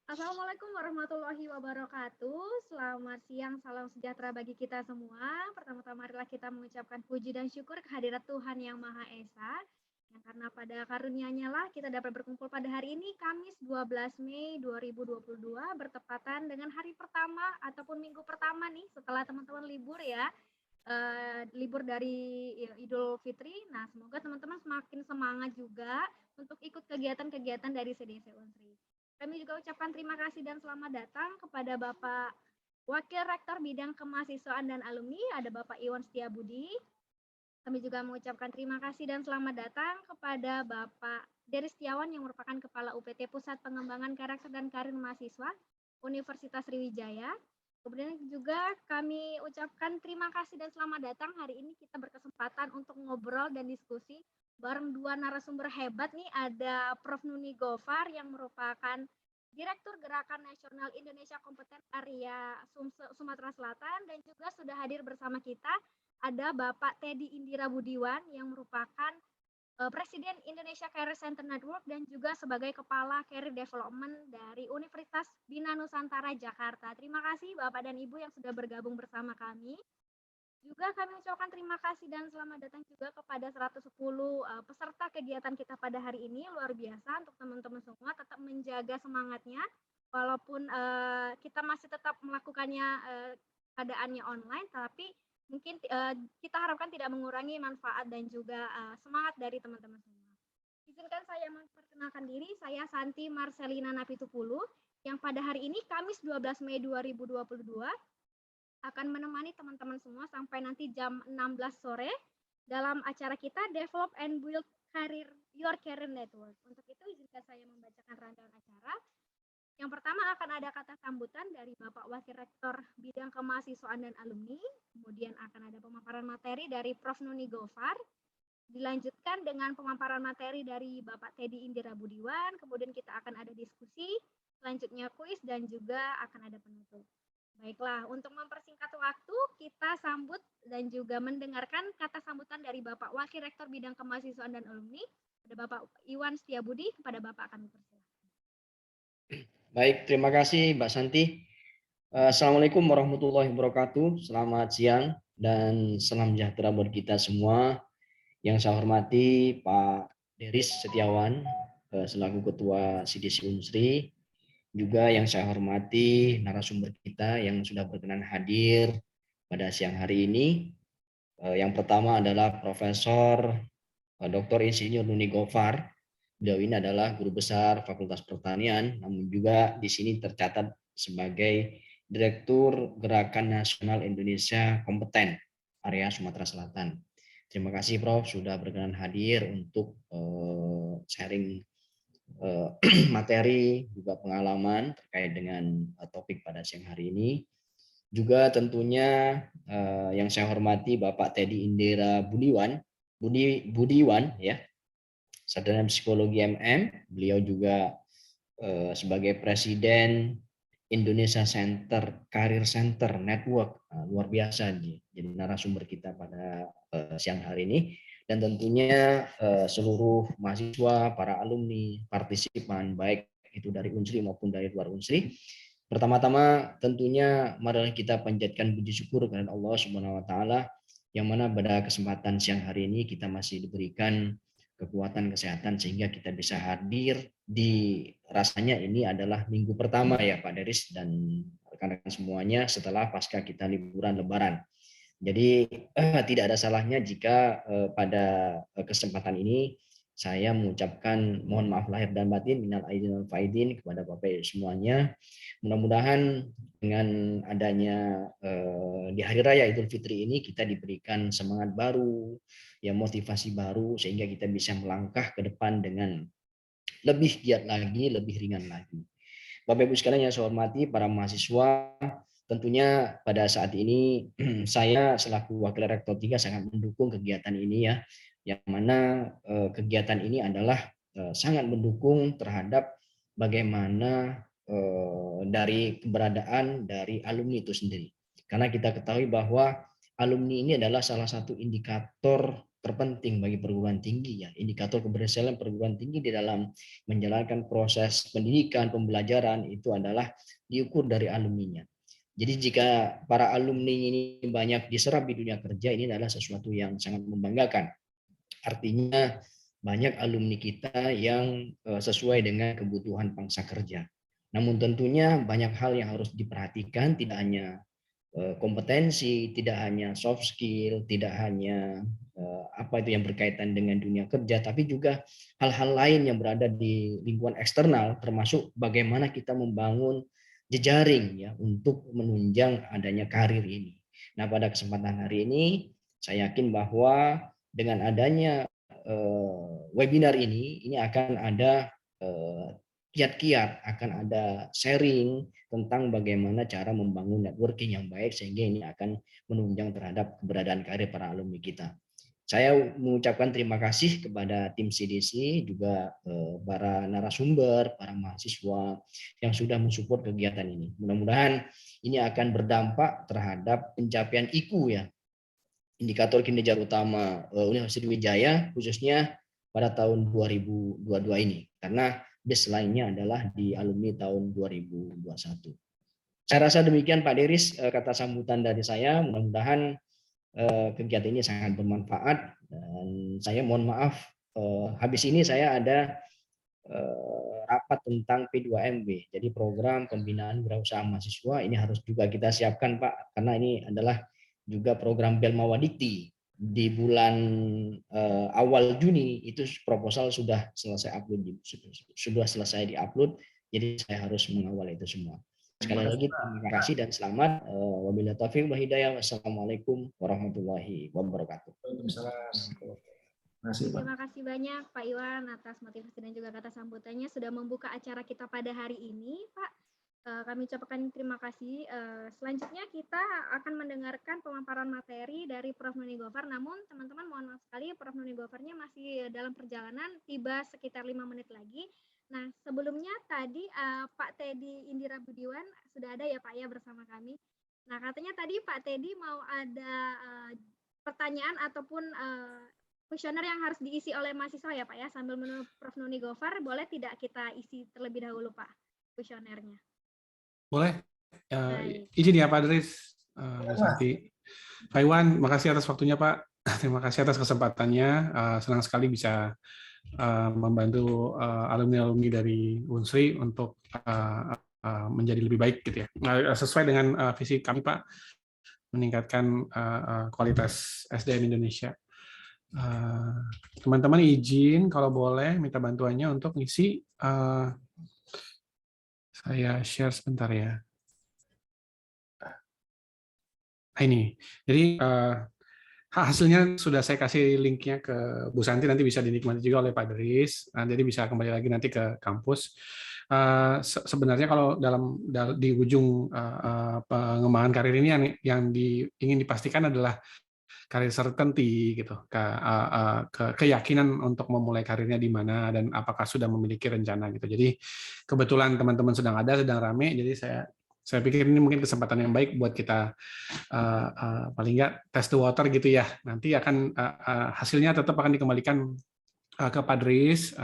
Assalamualaikum warahmatullahi wabarakatuh. Selamat siang, salam sejahtera bagi kita semua. Pertama-tama marilah kita mengucapkan puji dan syukur kehadirat Tuhan Yang Maha Esa. Yang karena pada karunia-Nya lah kita dapat berkumpul pada hari ini Kamis 12 Mei 2022 bertepatan dengan hari pertama ataupun minggu pertama nih setelah teman-teman libur ya. Libur dari Idul Fitri. Nah, semoga teman-teman semakin semangat juga untuk ikut kegiatan-kegiatan dari CDC Unsri. Kami juga ucapkan terima kasih dan selamat datang kepada Bapak Wakil Rektor Bidang Kemahasiswaan dan Alumni, ada Bapak Iwan Setiabudi. Kami juga mengucapkan terima kasih dan selamat datang kepada Bapak Dery Setiawan yang merupakan Kepala UPT Pusat Pengembangan Karakter dan Karir Mahasiswa Universitas Sriwijaya. Kemudian juga kami ucapkan terima kasih dan selamat datang. Hari ini kita berkesempatan untuk ngobrol dan diskusi bareng dua narasumber hebat nih. Ada Prof. Nuni Gofar yang merupakan Direktur Gerakan Nasional Indonesia Kompeten Area Sumatera Selatan, dan juga sudah hadir bersama kita ada Bapak Teddy Indira Budiwan yang merupakan Presiden Indonesia Career Center Network dan juga sebagai Kepala Career Development dari Universitas Bina Nusantara Jakarta. Terima kasih Bapak dan Ibu yang sudah bergabung bersama kami. Juga kami ucapkan terima kasih dan selamat datang juga kepada 110 peserta kegiatan kita pada hari ini. Luar biasa untuk teman-teman semua tetap menjaga semangatnya walaupun kita masih tetap melakukannya keadaannya online, tapi mungkin kita harapkan tidak mengurangi manfaat dan juga semangat dari teman-teman semua. Izinkan saya memperkenalkan diri, saya Santi Marcelina Napitupulu yang pada hari ini Kamis 12 Mei 2022 akan menemani teman-teman semua sampai nanti jam 16 sore dalam acara kita Develop and Build Your Career Network. Untuk itu izinkan saya membacakan rundown acara. Yang pertama akan ada kata sambutan dari Bapak Wakil Rektor Bidang Kemahasiswaan dan Alumni, kemudian akan ada pemaparan materi dari Prof. Nuni Gofar, dilanjutkan dengan pemaparan materi dari Bapak Teddy Indira Budiwan, kemudian kita akan ada diskusi, selanjutnya kuis, dan juga akan ada penutup. Baiklah, untuk mempersingkat waktu, kita sambut dan juga mendengarkan kata sambutan dari Bapak Wakil Rektor Bidang Kemahasiswaan dan Alumni, ada Bapak Iwan Setiabudi, kepada Bapak kami persilakan. Baik, terima kasih Mbak Santi. Assalamualaikum warahmatullahi wabarakatuh. Selamat siang dan salam sejahtera buat kita semua. Yang saya hormati Pak Deris Setiawan selaku Ketua CDC Unsri. Juga yang saya hormati narasumber kita yang sudah berkenan hadir pada siang hari ini. Yang pertama adalah Profesor Dr. Insinyur Nuni Gofar. Beliau ini adalah guru besar Fakultas Pertanian, namun juga di sini tercatat sebagai Direktur Gerakan Nasional Indonesia Kompeten Area Sumatera Selatan. Terima kasih Prof sudah berkenan hadir untuk sharing materi juga pengalaman terkait dengan topik pada siang hari ini. Juga tentunya yang saya hormati Bapak Teddy Indira Budiwan ya, sarjana psikologi MM. Beliau juga sebagai presiden Indonesia Career Center Network. Luar biasa nih jadi narasumber kita pada siang hari ini. Dan tentunya seluruh mahasiswa, para alumni, partisipan baik itu dari Unsri maupun dari luar Unsri. Pertama-tama tentunya marilah kita panjatkan puji syukur kepada Allah Subhanahu wa taala yang mana pada kesempatan siang hari ini kita masih diberikan kekuatan kesehatan sehingga kita bisa hadir di rasanya ini adalah minggu pertama ya Pak Deris dan rekan-rekan semuanya setelah pasca kita liburan Lebaran. Jadi tidak ada salahnya jika pada kesempatan ini saya mengucapkan mohon maaf lahir dan batin minal aidin wal faidin kepada Bapak semuanya. Mudah-mudahan dengan adanya di hari raya Idul Fitri ini kita diberikan semangat baru, ya motivasi baru sehingga kita bisa melangkah ke depan dengan lebih giat lagi, lebih ringan lagi. Bapak Ibu sekalian yang saya hormati para mahasiswa, tentunya pada saat ini saya selaku Wakil Rektor 3 sangat mendukung kegiatan ini ya, yang mana kegiatan ini adalah sangat mendukung terhadap bagaimana dari keberadaan dari alumni itu sendiri. Karena kita ketahui bahwa alumni ini adalah salah satu indikator terpenting bagi perguruan tinggi ya. Indikator keberhasilan perguruan tinggi di dalam menjalankan proses pendidikan, pembelajaran itu adalah diukur dari alumninya. Jadi jika para alumni ini banyak diserap di dunia kerja, ini adalah sesuatu yang sangat membanggakan. Artinya banyak alumni kita yang sesuai dengan kebutuhan pangsa kerja. Namun tentunya banyak hal yang harus diperhatikan, tidak hanya kompetensi, tidak hanya soft skill, tidak hanya apa itu yang berkaitan dengan dunia kerja, tapi juga hal-hal lain yang berada di lingkungan eksternal, termasuk bagaimana kita membangun jejaring ya untuk menunjang adanya karir ini. Nah, pada kesempatan hari ini saya yakin bahwa dengan adanya webinar ini akan ada kiat-kiat, akan ada sharing tentang bagaimana cara membangun networking yang baik sehingga ini akan menunjang terhadap keberadaan karir para alumni kita. Saya mengucapkan terima kasih kepada tim CDC, juga para narasumber, para mahasiswa yang sudah mensupport kegiatan ini. Mudah-mudahan ini akan berdampak terhadap pencapaian IKU ya, indikator kinerja utama Universitas Wijaya khususnya pada tahun 2022 ini. Karena base lainnya adalah di alumni tahun 2021. Saya rasa demikian Pak Deris kata sambutan dari saya. Mudah-mudahan kegiatan ini sangat bermanfaat dan saya mohon maaf habis ini saya ada rapat tentang P2MB. Jadi program pembinaan wirausaha mahasiswa ini harus juga kita siapkan Pak, karena ini adalah juga program Belma Wadikti. Di bulan awal Juni itu proposal sudah selesai upload, sudah selesai diupload. Jadi saya harus mengawal itu semua. Sekali lagi terima kasih dan selamat. Wabillahi taufiq wal hidayah. Wassalamualaikum warahmatullahi wabarakatuh. Terima kasih banyak Pak Iwan atas motivasi dan juga kata sambutannya sudah membuka acara kita pada hari ini, Pak. Kami ucapkan terima kasih. Selanjutnya kita akan mendengarkan pemaparan materi dari Prof. Nuni Gofar. Namun teman-teman mohon maaf sekali, Prof. Nuni Gofarnya masih dalam perjalanan, tiba sekitar 5 menit lagi. Nah sebelumnya tadi Pak Teddy Indira Budiwan sudah ada ya Pak ya bersama kami. Nah katanya tadi Pak Teddy mau ada pertanyaan ataupun kuesioner yang harus diisi oleh mahasiswa ya Pak ya. Sambil menunggu Prof. Nuni Gofar, boleh tidak kita isi terlebih dahulu Pak kuesionernya? Boleh. Izin ya Pak Dris, Bu Santi. Pak Iwan, makasih atas waktunya Pak. Terima kasih atas kesempatannya. Senang sekali bisa membantu alumni-alumni dari Unsri untuk menjadi lebih baik gitu ya. Sesuai dengan visi kami Pak, meningkatkan kualitas SDM Indonesia. Teman-teman izin kalau boleh minta bantuannya untuk ngisi. Saya share sebentar ya. Nah, ini, jadi hasilnya sudah saya kasih linknya ke Bu Santi, nanti bisa dinikmati juga oleh Pak Deris. Jadi bisa kembali lagi nanti ke kampus. Sebenarnya kalau di ujung pengembangan karir ini yang ingin dipastikan adalah karir certainty gitu, keyakinan untuk memulai karirnya di mana dan apakah sudah memiliki rencana gitu. Jadi kebetulan teman-teman sedang rame, jadi saya pikir ini mungkin kesempatan yang baik buat kita paling nggak test the water gitu ya. Nanti akan hasilnya tetap akan dikembalikan ke Pak Dris,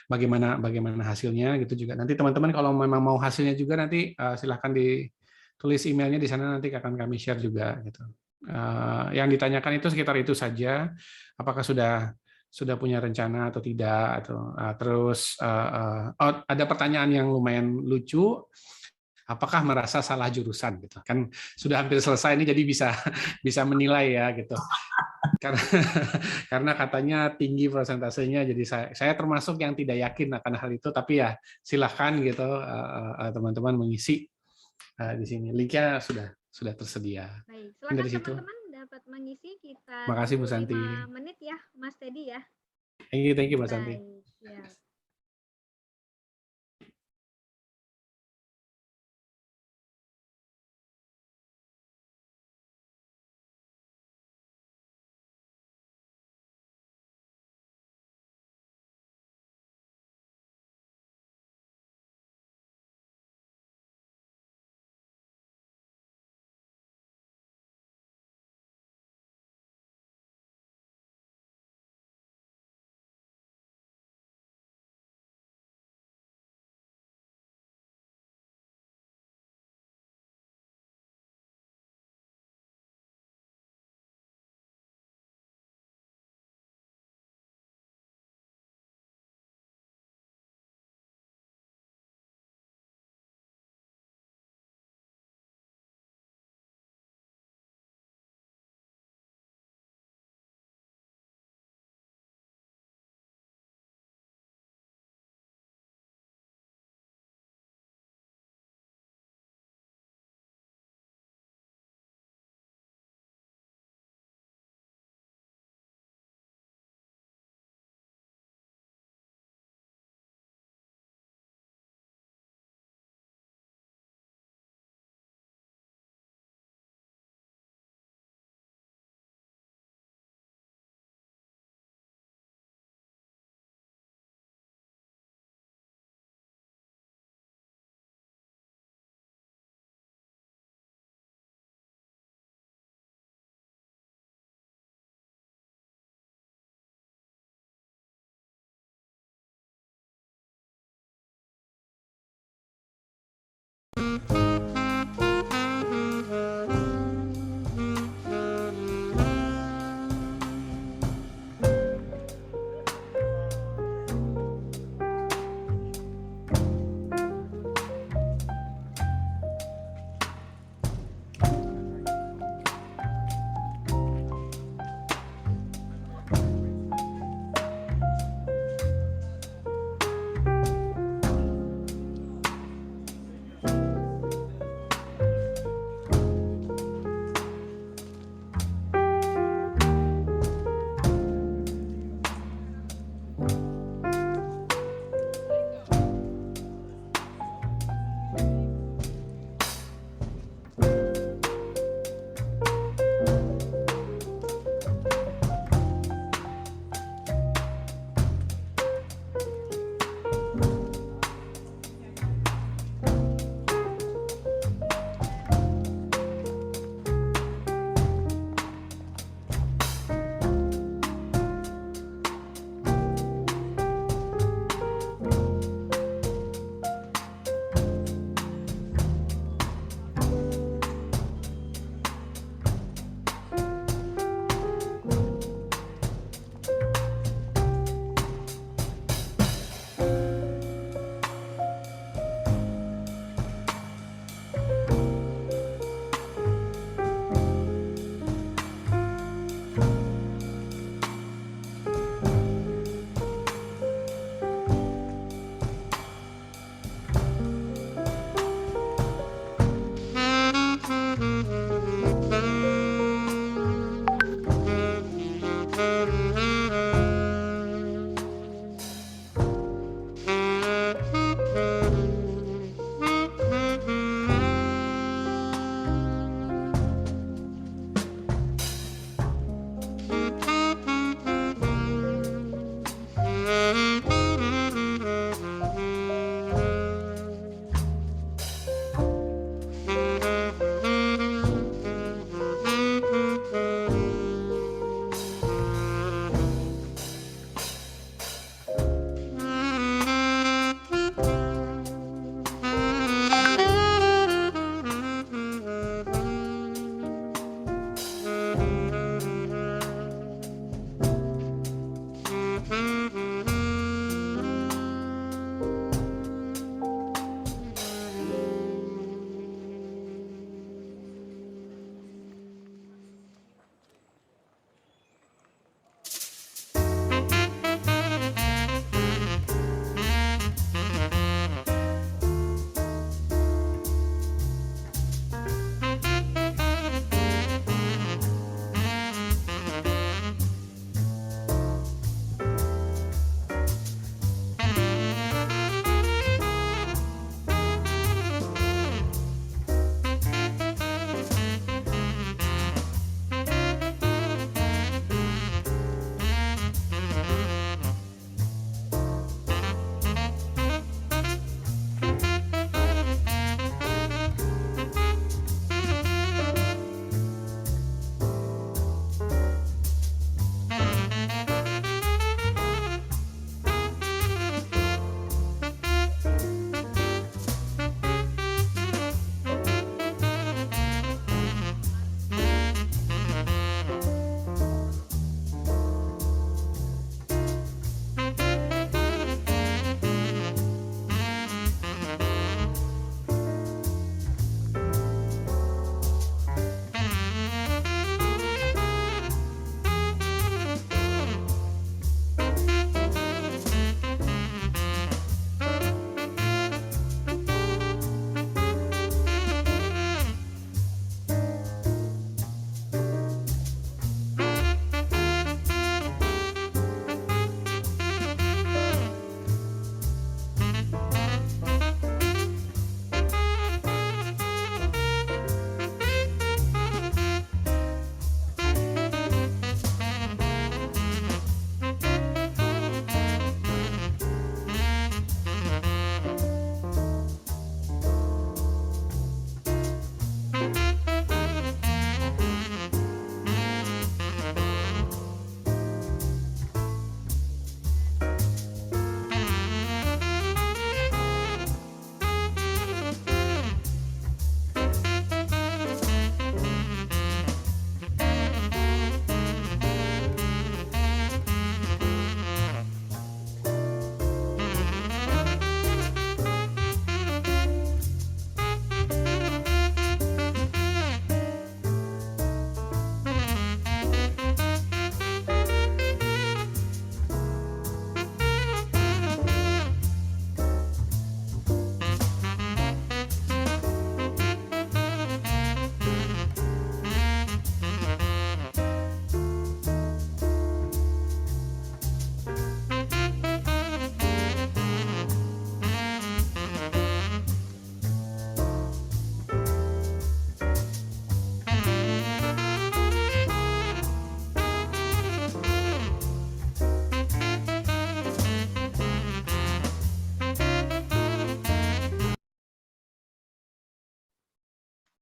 bagaimana hasilnya gitu juga. Nanti teman-teman kalau memang mau hasilnya juga nanti silahkan ditulis emailnya di sana, nanti akan kami share juga gitu. Yang ditanyakan itu sekitar itu saja. Apakah sudah punya rencana atau tidak? Atau terus ada pertanyaan yang lumayan lucu. Apakah merasa salah jurusan gitu? Kan sudah hampir selesai ini, jadi bisa menilai ya gitu. Karena katanya tinggi persentasenya, jadi saya termasuk yang tidak yakin akan hal itu. Tapi ya silahkan gitu teman-teman mengisi di sini. Linknya sudah tersedia. Baik, silakan teman-teman dapat mengisi, kita makasih Bu tunggu Santi. 5 menit ya Mas Teddy ya. Thank you Bu Santi. Baik, ya.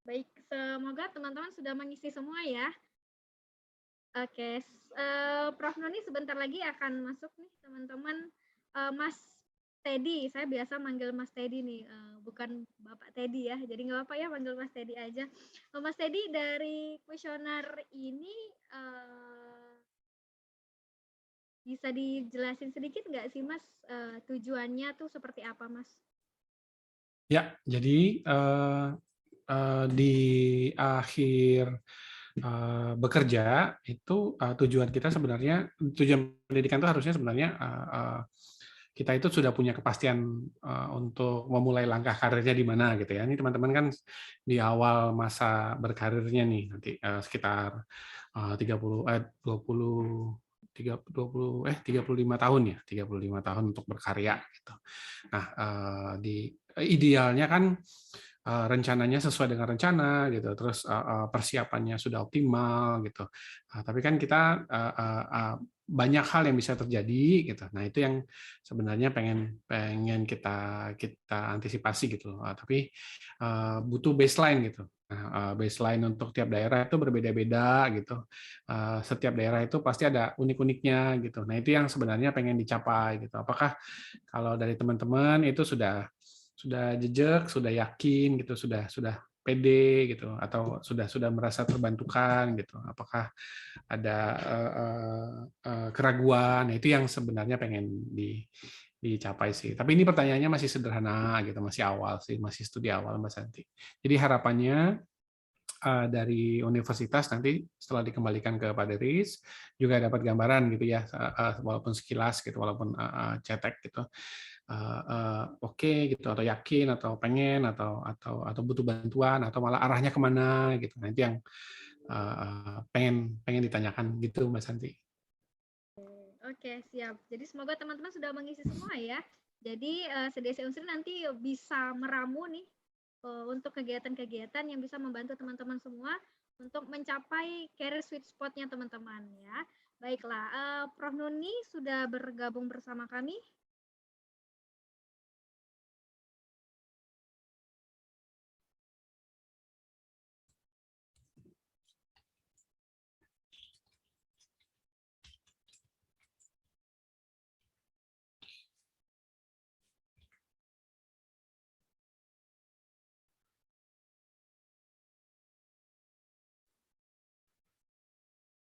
Baik, semoga teman-teman sudah mengisi semua ya. Oke, Prof. Nuni sebentar lagi akan masuk nih teman-teman. Mas Teddy, saya biasa manggil Mas Teddy nih, bukan Bapak Teddy ya, jadi nggak apa-apa ya manggil Mas Teddy aja. Mas Teddy, dari kuesioner ini bisa dijelasin sedikit nggak sih Mas, tujuannya tuh seperti apa Mas? Ya, jadi di akhir bekerja itu tujuan kita sebenarnya, tujuan pendidikan itu harusnya sebenarnya kita itu sudah punya kepastian untuk memulai langkah karirnya di mana gitu ya. Ini teman-teman kan di awal masa berkarirnya nih, nanti sekitar 35 tahun ya, 35 tahun untuk berkarya gitu. Nah, di idealnya kan rencananya sesuai dengan rencana gitu, terus persiapannya sudah optimal gitu. Tapi kan kita banyak hal yang bisa terjadi gitu. Nah, itu yang sebenarnya pengen kita antisipasi gitu. Tapi butuh baseline gitu. Nah, baseline untuk tiap daerah itu berbeda-beda gitu. Setiap daerah itu pasti ada unik-uniknya gitu. Nah, itu yang sebenarnya pengen dicapai gitu. Apakah kalau dari teman-teman itu sudah jejak, sudah yakin gitu, sudah pede gitu, atau sudah merasa terbantukan gitu. Apakah ada keraguan? Nah, itu yang sebenarnya pengen dicapai sih. Tapi ini pertanyaannya masih sederhana gitu, masih awal sih, masih studi awal Mbak Santi. Jadi harapannya dari universitas nanti setelah dikembalikan ke Pak Deris juga dapat gambaran gitu ya, walaupun sekilas gitu, walaupun cetek gitu. Oke gitu, atau yakin, atau pengen, atau butuh bantuan, atau malah arahnya kemana gitu. Nah, itu yang pengen ditanyakan gitu Mbak Santi. Oke, siap. Jadi semoga teman-teman sudah mengisi semua ya. Jadi CDC Unsri nanti bisa meramu nih untuk kegiatan-kegiatan yang bisa membantu teman-teman semua untuk mencapai career sweet spot-nya teman-teman ya. Baiklah, Prof. Nuni sudah bergabung bersama kami.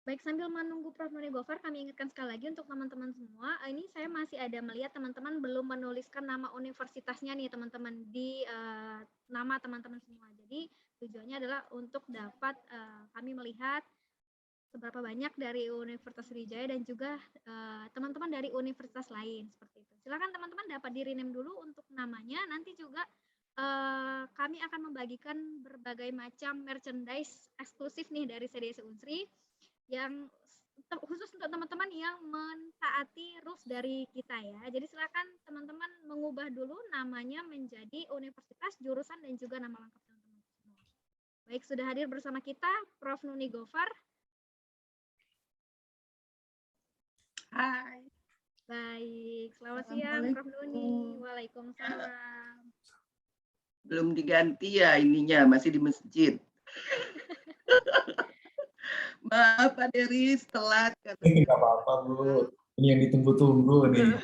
Baik, sambil menunggu Prof. Nuni Gofar, kami ingatkan sekali lagi untuk teman-teman semua, ini saya masih ada melihat teman-teman belum menuliskan nama universitasnya nih teman-teman di nama teman-teman semua. Jadi tujuannya adalah untuk dapat kami melihat seberapa banyak dari Universitas Sriwijaya dan juga teman-teman dari universitas lain seperti itu. Silakan teman-teman dapat di-rename dulu untuk namanya. Nanti juga kami akan membagikan berbagai macam merchandise eksklusif nih dari CDC Unsri yang khusus untuk teman-teman yang mentaati rules dari kita ya. Jadi silakan teman-teman mengubah dulu namanya menjadi universitas, jurusan, dan juga nama lengkap teman-teman semua. Baik, sudah hadir bersama kita Prof. Nuni Gofar. Hai. Baik, selamat siang Prof. Nuni. Waalaikumsalam. Belum diganti ya ininya, masih di masjid. Maaf Pak Deris, telat. Nggak apa-apa Bu, ini yang ditunggu-tunggu nih.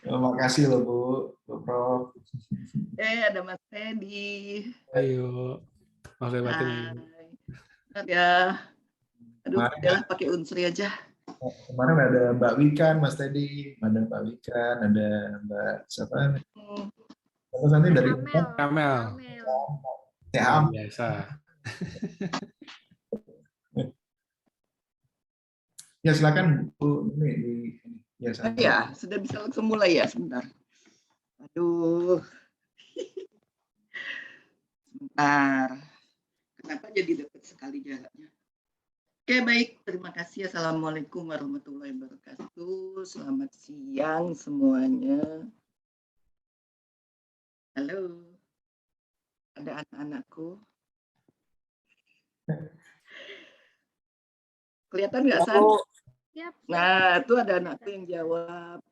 Makasih loh Bu Prof. Ada Mas Teddy. Ayo, Mas Lewatin. Ya, aduh, udahlah pakai Unsri aja. Kemarin ada Mbak Wikan, Mas Teddy, ada Mbak Wikan, ada Mbak siapa? Terus nanti dari Kamel. Ya, Biasa. Ya silakan Bu. Ya, ya, sudah bisa langsung mulai ya, sebentar. Aduh. Sebentar. Kenapa jadi dekat sekali jaraknya? Oke, baik. Terima kasih. Assalamualaikum warahmatullahi wabarakatuh. Selamat siang semuanya. Halo. Ada anak-anakku. Kelihatan nggak, San? Nah, itu ada anakku yang jawab.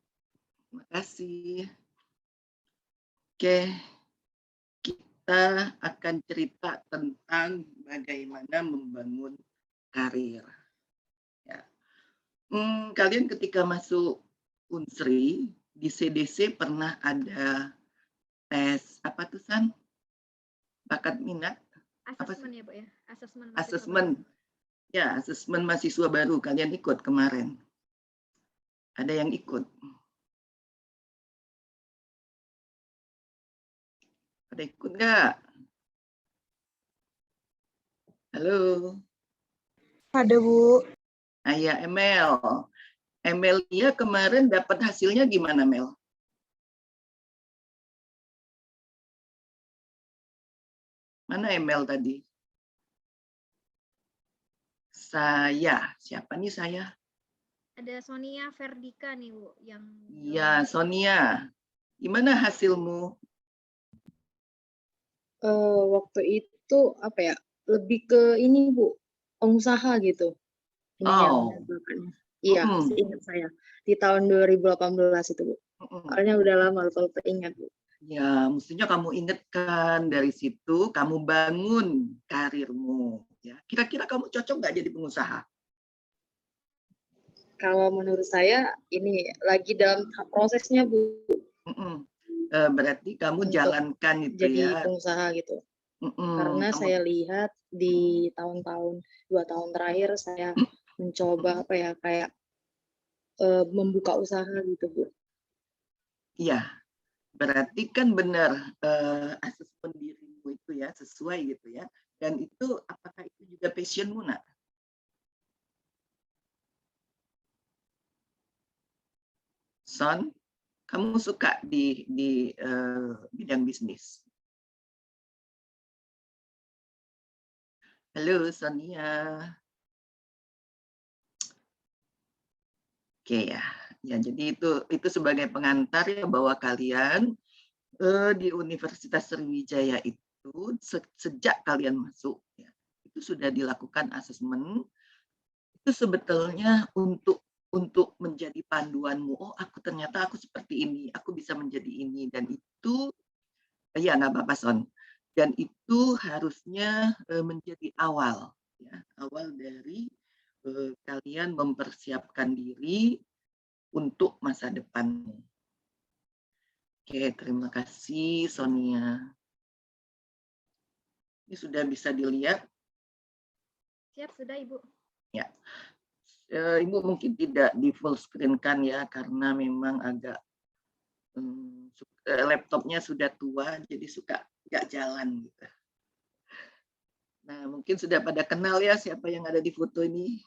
Terima kasih. Oke. kita akan cerita tentang bagaimana membangun karir. Ya. Kalian ketika masuk Unsri di CDC pernah ada tes apa tuh San? Bakat minat? Asesmen ya Bu ya, asesmen mahasiswa Asesmen. Ya, asesmen mahasiswa baru. Kalian ikut kemarin? Ada yang ikut? Ada ikut nggak? Halo. Ada Bu. Ayah Emel. Emelia kemarin dapat hasilnya gimana Mel? Mana Emel tadi? Saya. Siapa nih saya? Ada Sonia Verdika nih Bu yang Iya, Sonia. Gimana hasilmu? Waktu itu apa ya? Lebih ke ini Bu, pengusaha gitu. Ini yang bakatnya. Iya, seingat saya di tahun 2018 itu Bu. Soalnya udah lama lupa ingat Bu. Ya, mestinya kamu ingatkan dari situ kamu bangun karirmu. Ya, kira-kira kamu cocok nggak jadi pengusaha? Kalau menurut saya ini lagi dalam prosesnya Bu. Berarti kamu Untuk jalankan itu jadi ya. pengusaha gitu. Karena saya lihat di tahun-tahun 2 tahun terakhir saya mencoba apa ya kayak membuka usaha gitu Bu. Iya, berarti kan benar asesmen dirimu itu ya sesuai gitu ya. Dan itu apakah itu juga passionmu nak? Son, kamu suka di bidang bisnis? Halo Sonia. Oke ya. Ya, jadi itu sebagai pengantar ya bahwa kalian di Universitas Sriwijaya itu sejak kalian masuk ya, itu sudah dilakukan asesmen. Itu sebetulnya untuk menjadi panduanmu. Oh, ternyata aku seperti ini, aku bisa menjadi ini, dan itu ya nggak apa-apa Son. Dan itu harusnya menjadi awal ya, awal dari kalian mempersiapkan diri untuk masa depanmu. Oke, terima kasih Sonia. Ini sudah bisa dilihat? Siap, sudah Ibu. Ya. Ibu mungkin tidak di full screen kan ya, karena memang agak laptopnya sudah tua, jadi suka nggak jalan gitu. Nah, mungkin sudah pada kenal ya siapa yang ada di foto ini.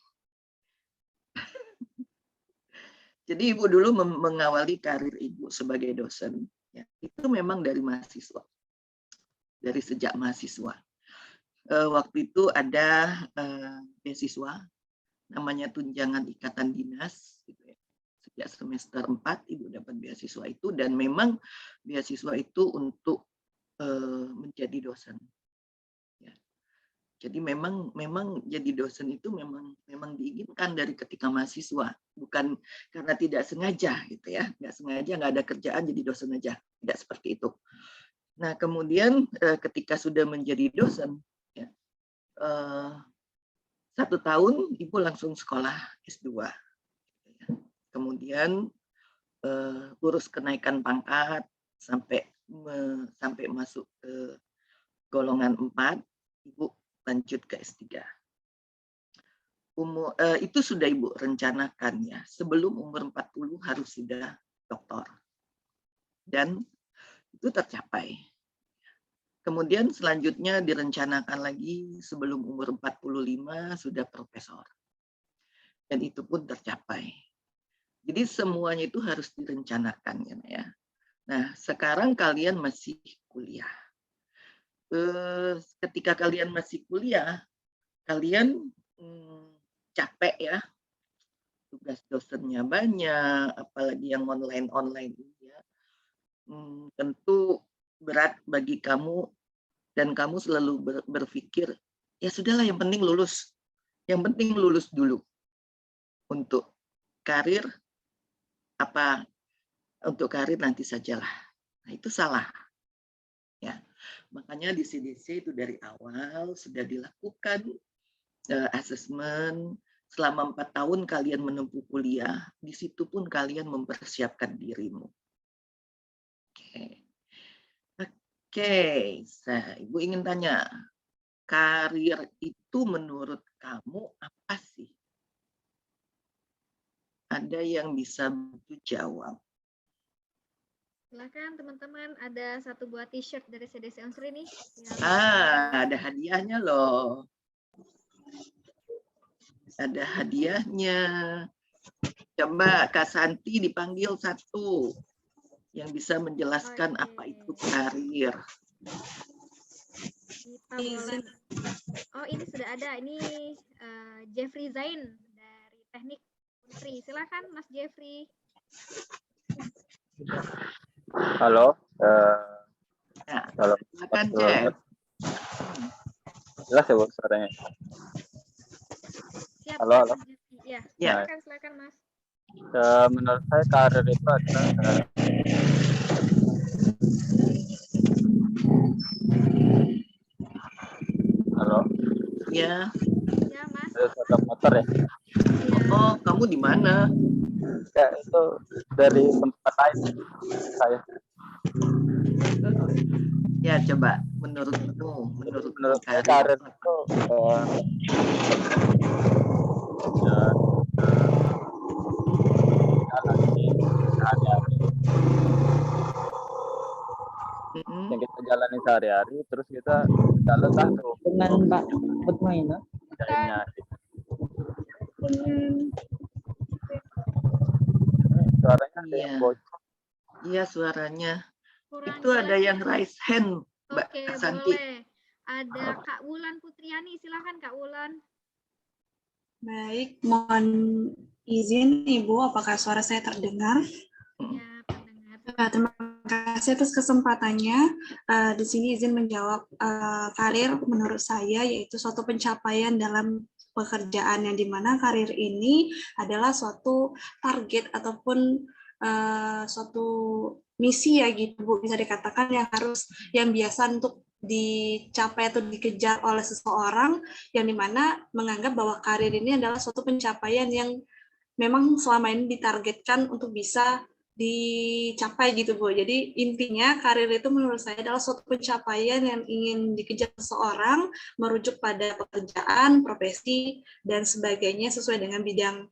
Jadi Ibu dulu mengawali karir Ibu sebagai dosen. Ya, itu memang dari mahasiswa. Dari sejak mahasiswa. Waktu itu ada beasiswa, namanya tunjangan ikatan dinas. Gitu ya. Sejak semester 4 Ibu dapat beasiswa itu, dan memang beasiswa itu untuk menjadi dosen. Ya. Jadi memang jadi dosen itu memang diinginkan dari ketika mahasiswa, bukan karena tidak sengaja gitu ya, nggak sengaja nggak ada kerjaan jadi dosen aja, tidak seperti itu. Nah kemudian ketika sudah menjadi dosen, ya, 1 tahun Ibu langsung sekolah S2, kemudian urus kenaikan pangkat sampai masuk ke golongan 4, Ibu lanjut ke S3. Itu sudah Ibu rencanakan ya, sebelum umur 40 harus sudah doktor. Dan itu tercapai. Kemudian selanjutnya direncanakan lagi sebelum umur 45 sudah profesor. Dan itu pun tercapai. Jadi semuanya itu harus direncanakan ya. Nah, sekarang kalian masih kuliah. Ketika kalian masih kuliah, kalian capek ya, tugas dosennya banyak, apalagi yang online ini ya. Tentu berat bagi kamu, dan kamu selalu berpikir, ya sudahlah yang penting lulus. Yang penting lulus dulu. Untuk karir, untuk karir nanti sajalah. Nah, itu salah. Ya. Makanya di CDC itu dari awal sudah dilakukan asesmen. Selama 4 tahun kalian menempuh kuliah, di situ pun kalian mempersiapkan dirimu. Oke. Nah, Ibu ingin tanya, karir itu menurut kamu apa sih? Ada yang bisa bantu jawab? Silakan teman-teman, ada satu buah t-shirt dari CDC Unsri nih. Ada hadiahnya loh. Ada hadiahnya. Coba Kak Santi dipanggil satu yang bisa menjelaskan apa itu karir. Kita boleh. Oh, ini sudah ada. Ini Jeffrey Zain dari Teknik Unsri. Silakan Mas Jeffrey. Halo. Halo. Silakan, Jeff. Jelas ya, Bu, suaranya? Siap. Halo, halo. Ya, Ya. silakan Mas. Menurut saya karir itu adalah halo. Ya. Ya, Mas. Ada suara motor ya? Oh, kamu di mana? Ya, itu dari tempat lain saya. Ya, coba menurutmu Saya karir itu yang kita jalani sehari-hari, terus kita jalan tuh dengan Pak Putmaina. Suaranya ada yang bocor. Iya, suaranya. Kurang Itu ada yang raise hand, Mbak Oke, Santi. boleh. Ada Kak Wulan Putriani, silakan Kak Wulan. Baik, mohon izin Ibu, apakah suara saya terdengar? Ya, terdengar. Terima kasih atas kesempatannya. Di sini izin menjawab karir menurut saya yaitu suatu pencapaian dalam pekerjaan yang dimana karir ini adalah suatu target ataupun suatu misi ya gitu Bu, bisa dikatakan yang biasa untuk dicapai atau dikejar oleh seseorang yang dimana menganggap bahwa karir ini adalah suatu pencapaian yang memang selama ini ditargetkan untuk bisa dicapai gitu Bu. Jadi intinya karir itu menurut saya adalah suatu pencapaian yang ingin dikejar seseorang merujuk pada pekerjaan, profesi, dan sebagainya sesuai dengan bidang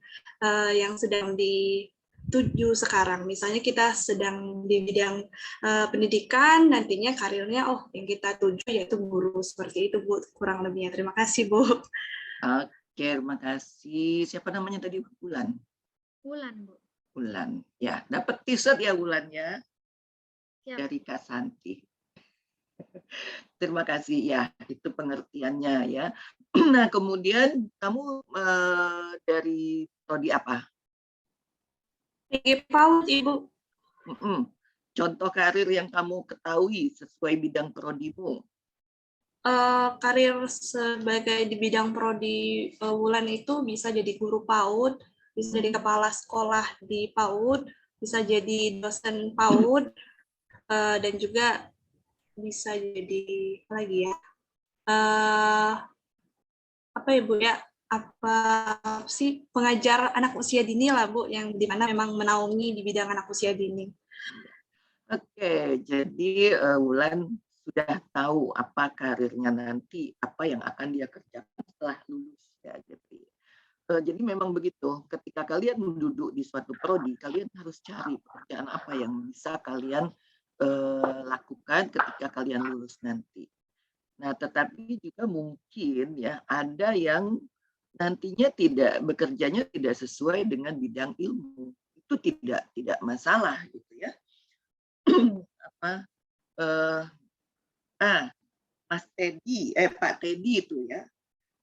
yang sedang dituju sekarang. Misalnya kita sedang di bidang pendidikan, nantinya karirnya yang kita tuju yaitu guru. Seperti itu Bu, kurang lebihnya. Terima kasih Bu. Oke, terima kasih. Siapa namanya tadi? Wulan. Wulan, Bu. Wulan. Ya, dapat t-shirt ya Wulannya. Siap. Dari Kak Santi. Terima kasih ya, itu pengertiannya ya. Nah, kemudian kamu dari prodi apa? PAUD, Ibu. Contoh karir yang kamu ketahui sesuai bidang prodimu. Karir sebagai di bidang prodi Wulan itu bisa jadi guru PAUD, bisa jadi kepala sekolah di PAUD, bisa jadi dosen PAUD, dan juga bisa jadi apa lagi ya? Apa ya Bu ya? Apa sih pengajar anak usia dini lah Bu, yang dimana memang menaungi di bidang anak usia dini. Oke, jadi Wulan sudah tahu apa karirnya nanti, apa yang akan dia kerjakan setelah lulus ya. Jadi memang begitu. Ketika kalian duduk di suatu prodi, kalian harus cari pekerjaan apa yang bisa kalian lakukan ketika kalian lulus nanti. Nah, tetapi juga mungkin ya ada yang nantinya bekerjanya tidak sesuai dengan bidang ilmu. Itu tidak masalah gitu ya. Mas Teddy, Pak Teddy itu ya.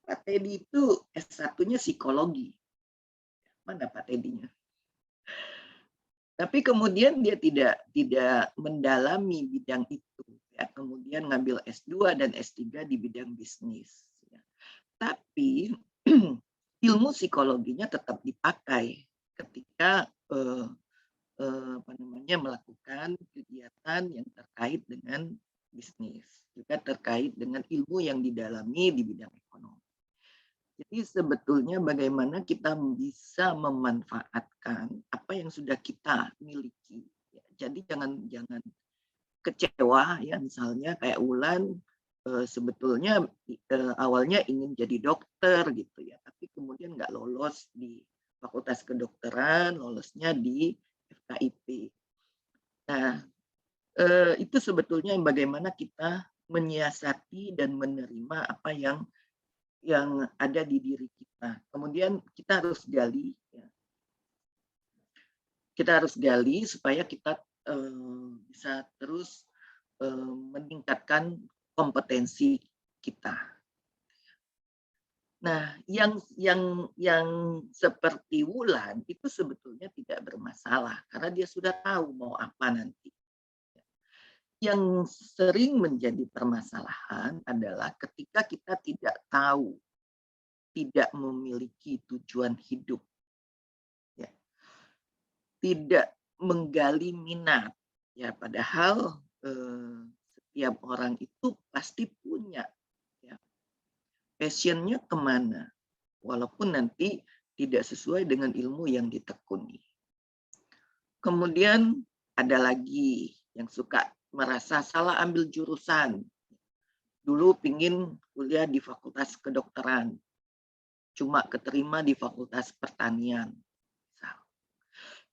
Pak Teddy itu S1-nya psikologi. Mana Pak Teddy-nya? Tapi kemudian dia tidak mendalami bidang itu. Ya. Kemudian ngambil S2 dan S3 di bidang bisnis. Ya. Tapi ilmu psikologinya tetap dipakai ketika melakukan kegiatan yang terkait dengan bisnis, juga terkait dengan ilmu yang didalami di bidang ekonomi. Jadi sebetulnya bagaimana kita bisa memanfaatkan apa yang sudah kita miliki. Jadi jangan kecewa ya, misalnya kayak Wulan sebetulnya awalnya ingin jadi dokter gitu ya, tapi kemudian nggak lolos di Fakultas Kedokteran, lolosnya di FKIP. Nah, itu sebetulnya bagaimana kita menyiasati dan menerima apa yang ada di diri kita. Kemudian kita harus gali, ya. Kita harus gali supaya kita bisa terus meningkatkan kompetensi kita. Nah, yang seperti Wulan itu sebetulnya tidak bermasalah karena dia sudah tahu mau apa nanti. Yang sering menjadi permasalahan adalah ketika kita tidak tahu, tidak memiliki tujuan hidup, ya. Tidak menggali minat, ya. Padahal setiap orang itu pasti punya, ya. Passionnya kemana, walaupun nanti tidak sesuai dengan ilmu yang ditekuni. Kemudian ada lagi yang suka merasa salah ambil jurusan. Dulu pingin kuliah di Fakultas Kedokteran, cuma keterima di Fakultas Pertanian.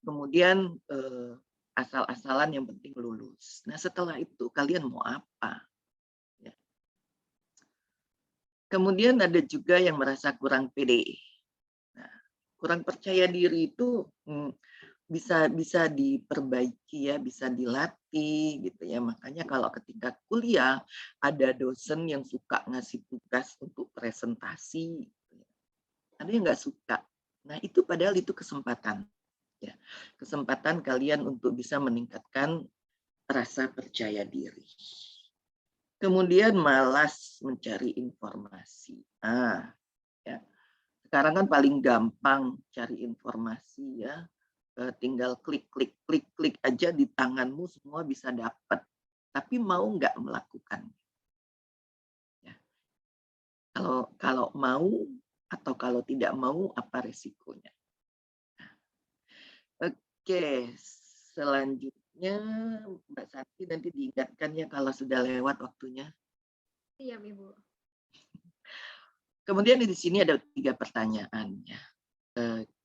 Kemudian asal-asalan yang penting lulus. Nah setelah itu kalian mau apa? Ya. Kemudian ada juga yang merasa kurang pede. Nah, kurang percaya diri itu bisa diperbaiki ya, bisa dilatih gitu ya. Makanya kalau ketika kuliah ada dosen yang suka ngasih tugas untuk presentasi, ada yang nggak suka. Nah itu padahal itu kesempatan, ya, kesempatan kalian untuk bisa meningkatkan rasa percaya diri. Kemudian malas mencari informasi. Ya. Sekarang kan paling gampang cari informasi ya. Tinggal klik aja di tanganmu semua bisa dapat. Tapi mau nggak melakukan? Ya. Kalau mau atau kalau tidak mau apa resikonya? Nah. Oke, selanjutnya Mbak Santi nanti diingatkan ya kalau sudah lewat waktunya. Iya, Ibu. Kemudian di sini ada 3 pertanyaan ya.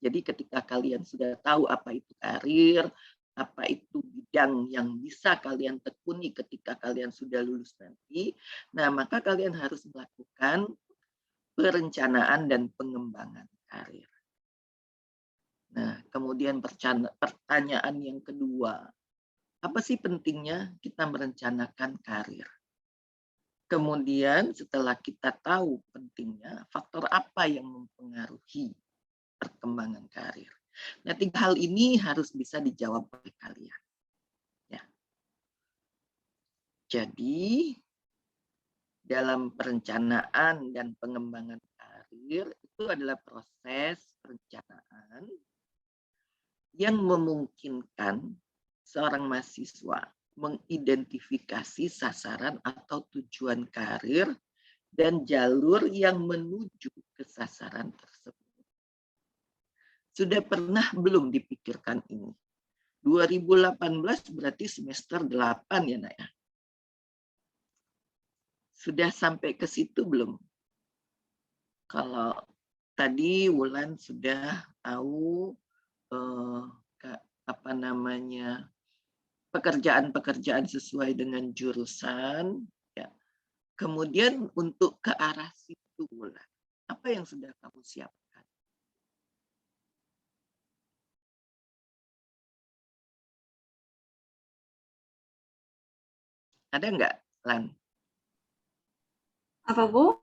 Jadi ketika kalian sudah tahu apa itu karir, apa itu bidang yang bisa kalian tekuni ketika kalian sudah lulus nanti, nah maka kalian harus melakukan perencanaan dan pengembangan karir. Nah, kemudian pertanyaan yang kedua, apa sih pentingnya kita merencanakan karir? Kemudian setelah kita tahu pentingnya, faktor apa yang mempengaruhi perkembangan karir. Nah, 3 hal ini harus bisa dijawab oleh kalian. Ya. Jadi, dalam perencanaan dan pengembangan karir itu adalah proses perencanaan yang memungkinkan seorang mahasiswa mengidentifikasi sasaran atau tujuan karir dan jalur yang menuju ke sasaran tersebut. Sudah pernah belum dipikirkan ini? 2018 berarti semester 8 ya Nak ya? Sudah sampai ke situ belum? Kalau tadi Wulan sudah tahu pekerjaan-pekerjaan sesuai dengan jurusan, ya. Kemudian untuk ke arah situ Wulan, apa yang sudah kamu siapkan? Ada nggak, Lan? Apa, Bu?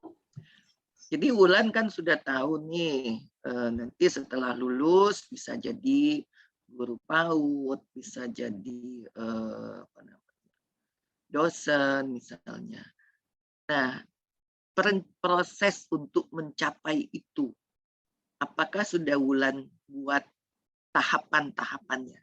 Jadi Wulan kan sudah tahu nih, nanti setelah lulus bisa jadi guru PAUD, bisa jadi dosen misalnya. Nah, proses untuk mencapai itu, apakah sudah Wulan buat tahapan-tahapannya?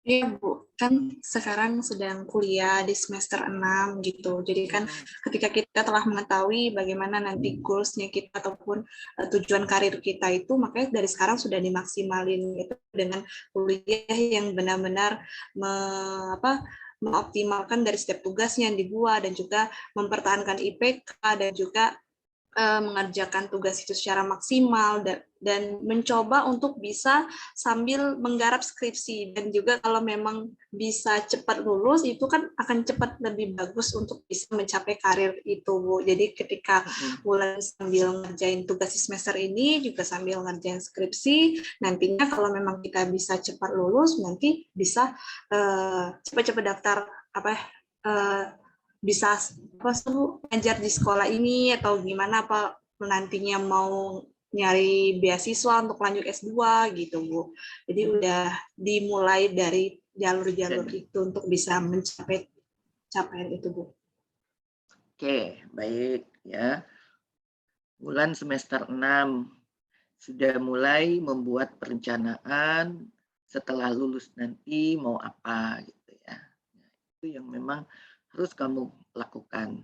Iya Bu, kan sekarang sedang kuliah di semester 6 gitu. Jadi kan ketika kita telah mengetahui bagaimana nanti goals-nya kita ataupun tujuan karir kita itu, makanya dari sekarang sudah dimaksimalin itu dengan kuliah yang benar-benar mengoptimalkan dari setiap tugasnya yang dibuat dan juga mempertahankan IPK dan juga mengerjakan tugas itu secara maksimal dan mencoba untuk bisa sambil menggarap skripsi, dan juga kalau memang bisa cepat lulus itu kan akan cepat lebih bagus untuk bisa mencapai karir itu Bu. Jadi ketika Wulan sambil ngerjain tugas di semester ini juga sambil ngerjain skripsi, nantinya kalau memang kita bisa cepat lulus nanti bisa cepat-cepat daftar bisa ngajar di sekolah ini atau gimana, apa nantinya mau nyari beasiswa untuk lanjut S2 gitu Bu. Jadi udah dimulai dari jalur-jalur itu untuk bisa mencapai capaian itu Bu. Oke, baik ya. Bulan semester 6 sudah mulai membuat perencanaan setelah lulus nanti mau apa gitu ya. Itu yang memang harus kamu lakukan.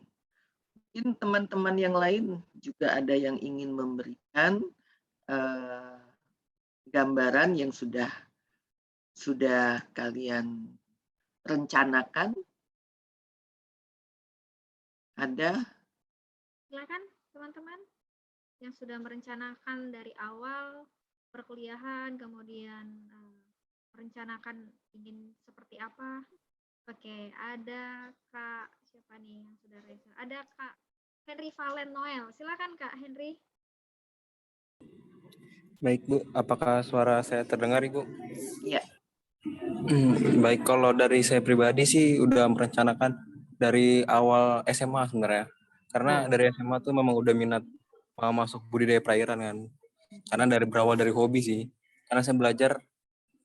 Mungkin teman-teman yang lain juga ada yang ingin memberikan gambaran yang sudah kalian rencanakan. Ada? Silakan teman-teman yang sudah merencanakan dari awal perkuliahan, kemudian merencanakan ingin seperti apa. Oke, ada Kak, siapa nih yang sudah raise? Ada Kak Henry Valen Noel. Silakan Kak Henry. Baik Bu, apakah suara saya terdengar Ibu? Iya. Baik, kalau dari saya pribadi sih udah merencanakan dari awal SMA sebenarnya. Karena dari SMA tuh memang udah minat masuk budidaya perairan kan. Karena berawal dari hobi sih. Karena saya belajar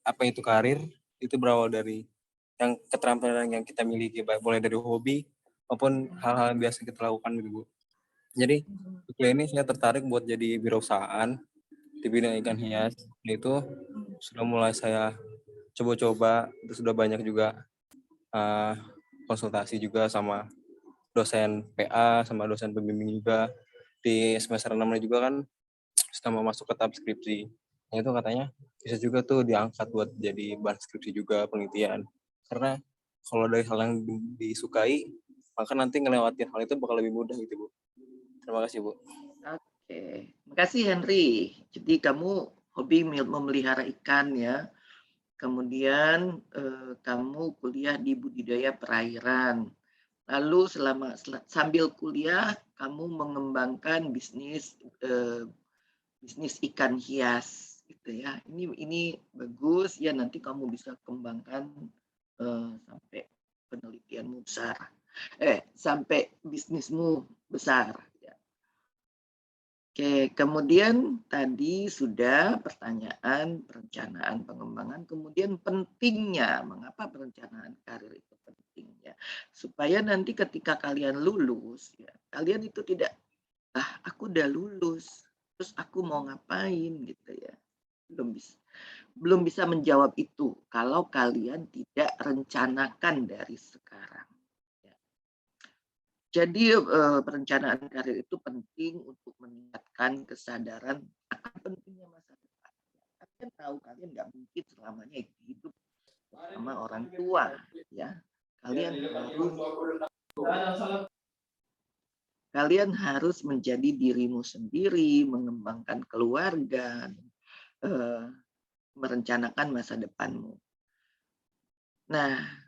apa itu karir, itu berawal dari yang keterampilan yang kita miliki, baik mulai dari hobi maupun hal-hal yang biasa kita lakukan gitu Bu. Jadi kuliah ini saya tertarik buat jadi wirausahaan di bidang ikan hias. Itu sudah mulai saya coba-coba, itu sudah banyak juga konsultasi juga sama dosen PA, sama dosen pembimbing juga. Di semester 6 juga kan sudah mau masuk ke tahap skripsi. Nah itu katanya bisa juga tuh diangkat buat jadi bahan skripsi juga, penelitian. Karena kalau dari hal yang disukai, maka nanti ngelewatin hal itu bakal lebih mudah gitu Bu. Terima kasih Bu. Oke, makasih Henry. Jadi kamu hobi memelihara ikan ya. Kemudian kamu kuliah di budidaya perairan. Lalu sambil kuliah kamu mengembangkan bisnis ikan hias gitu ya. Ini bagus ya, nanti kamu bisa kembangkan sampai penelitianmu besar. Sampai bisnismu besar. Oke, kemudian tadi sudah pertanyaan perencanaan pengembangan, kemudian pentingnya, mengapa perencanaan karir itu pentingnya, supaya nanti ketika kalian lulus, ya, kalian itu tidak, aku udah lulus, terus aku mau ngapain gitu ya, belum bisa menjawab itu kalau kalian tidak rencanakan dari sekarang. Jadi perencanaan karir itu penting untuk meningkatkan kesadaran akan pentingnya masa depan. Kalian tahu kalian nggak mungkin selamanya hidup bersama orang tua, ya. Kalian harus menjadi dirimu sendiri, mengembangkan keluarga, merencanakan masa depanmu. Nah,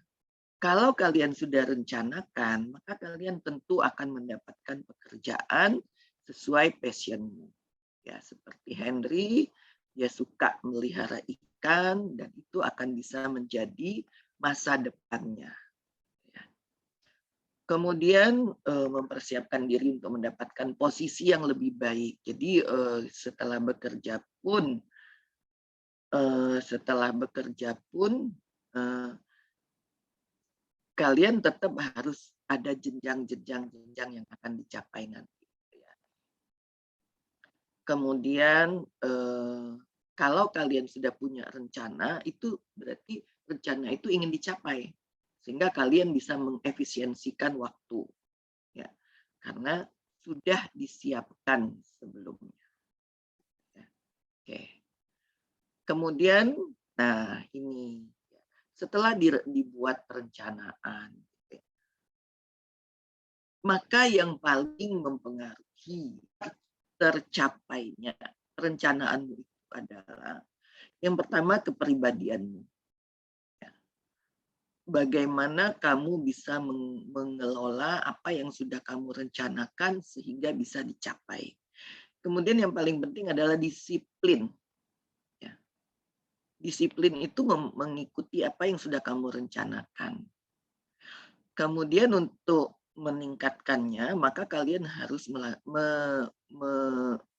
kalau kalian sudah rencanakan, maka kalian tentu akan mendapatkan pekerjaan sesuai passionmu. Ya, seperti Henry, dia suka melihara ikan dan itu akan bisa menjadi masa depannya. Ya. Kemudian mempersiapkan diri untuk mendapatkan posisi yang lebih baik. Jadi setelah bekerja pun kalian tetap harus ada jenjang yang akan dicapai nanti. Kemudian kalau kalian sudah punya rencana, itu berarti rencana itu ingin dicapai, sehingga kalian bisa mengefisiensikan waktu, ya, karena sudah disiapkan sebelumnya. Ya. Oke. Kemudian, nah ini setelah dibuat perencanaan, maka yang paling mempengaruhi tercapainya perencanaanmu itu adalah yang pertama kepribadianmu. Bagaimana kamu bisa mengelola apa yang sudah kamu rencanakan sehingga bisa dicapai. Kemudian yang paling penting adalah disiplin. Ya. Disiplin itu mengikuti apa yang sudah kamu rencanakan. Kemudian untuk meningkatkannya, maka kalian harus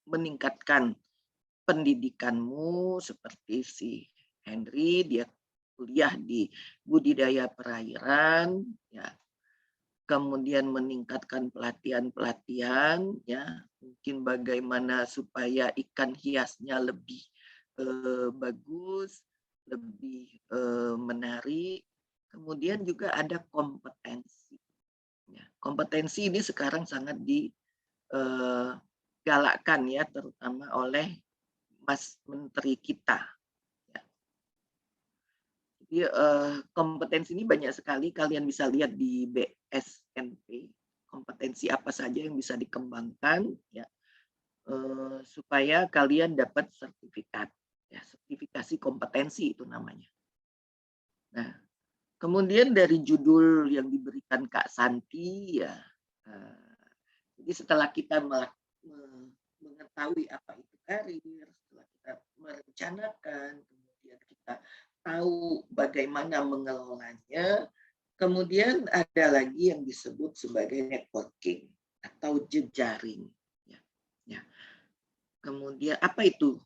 meningkatkan pendidikanmu seperti si Henry, dia kuliah di budidaya perairan, ya. Kemudian meningkatkan pelatihan-pelatihan, ya, mungkin bagaimana supaya ikan hiasnya lebih bagus, lebih menarik. Kemudian juga ada kompetensi. Ya, kompetensi ini sekarang sangat digalakkan, ya, terutama oleh Mas Menteri kita. Jadi, kompetensi ini banyak sekali, kalian bisa lihat di BSNP, kompetensi apa saja yang bisa dikembangkan, ya, supaya kalian dapat sertifikat, ya, sertifikasi kompetensi itu namanya. Nah, kemudian dari judul yang diberikan Kak Santi, ya, jadi setelah kita mengetahui apa itu karir, setelah kita merencanakan, kemudian kita tahu bagaimana mengelolanya, kemudian ada lagi yang disebut sebagai networking atau jejaring. Ya. Kemudian apa itu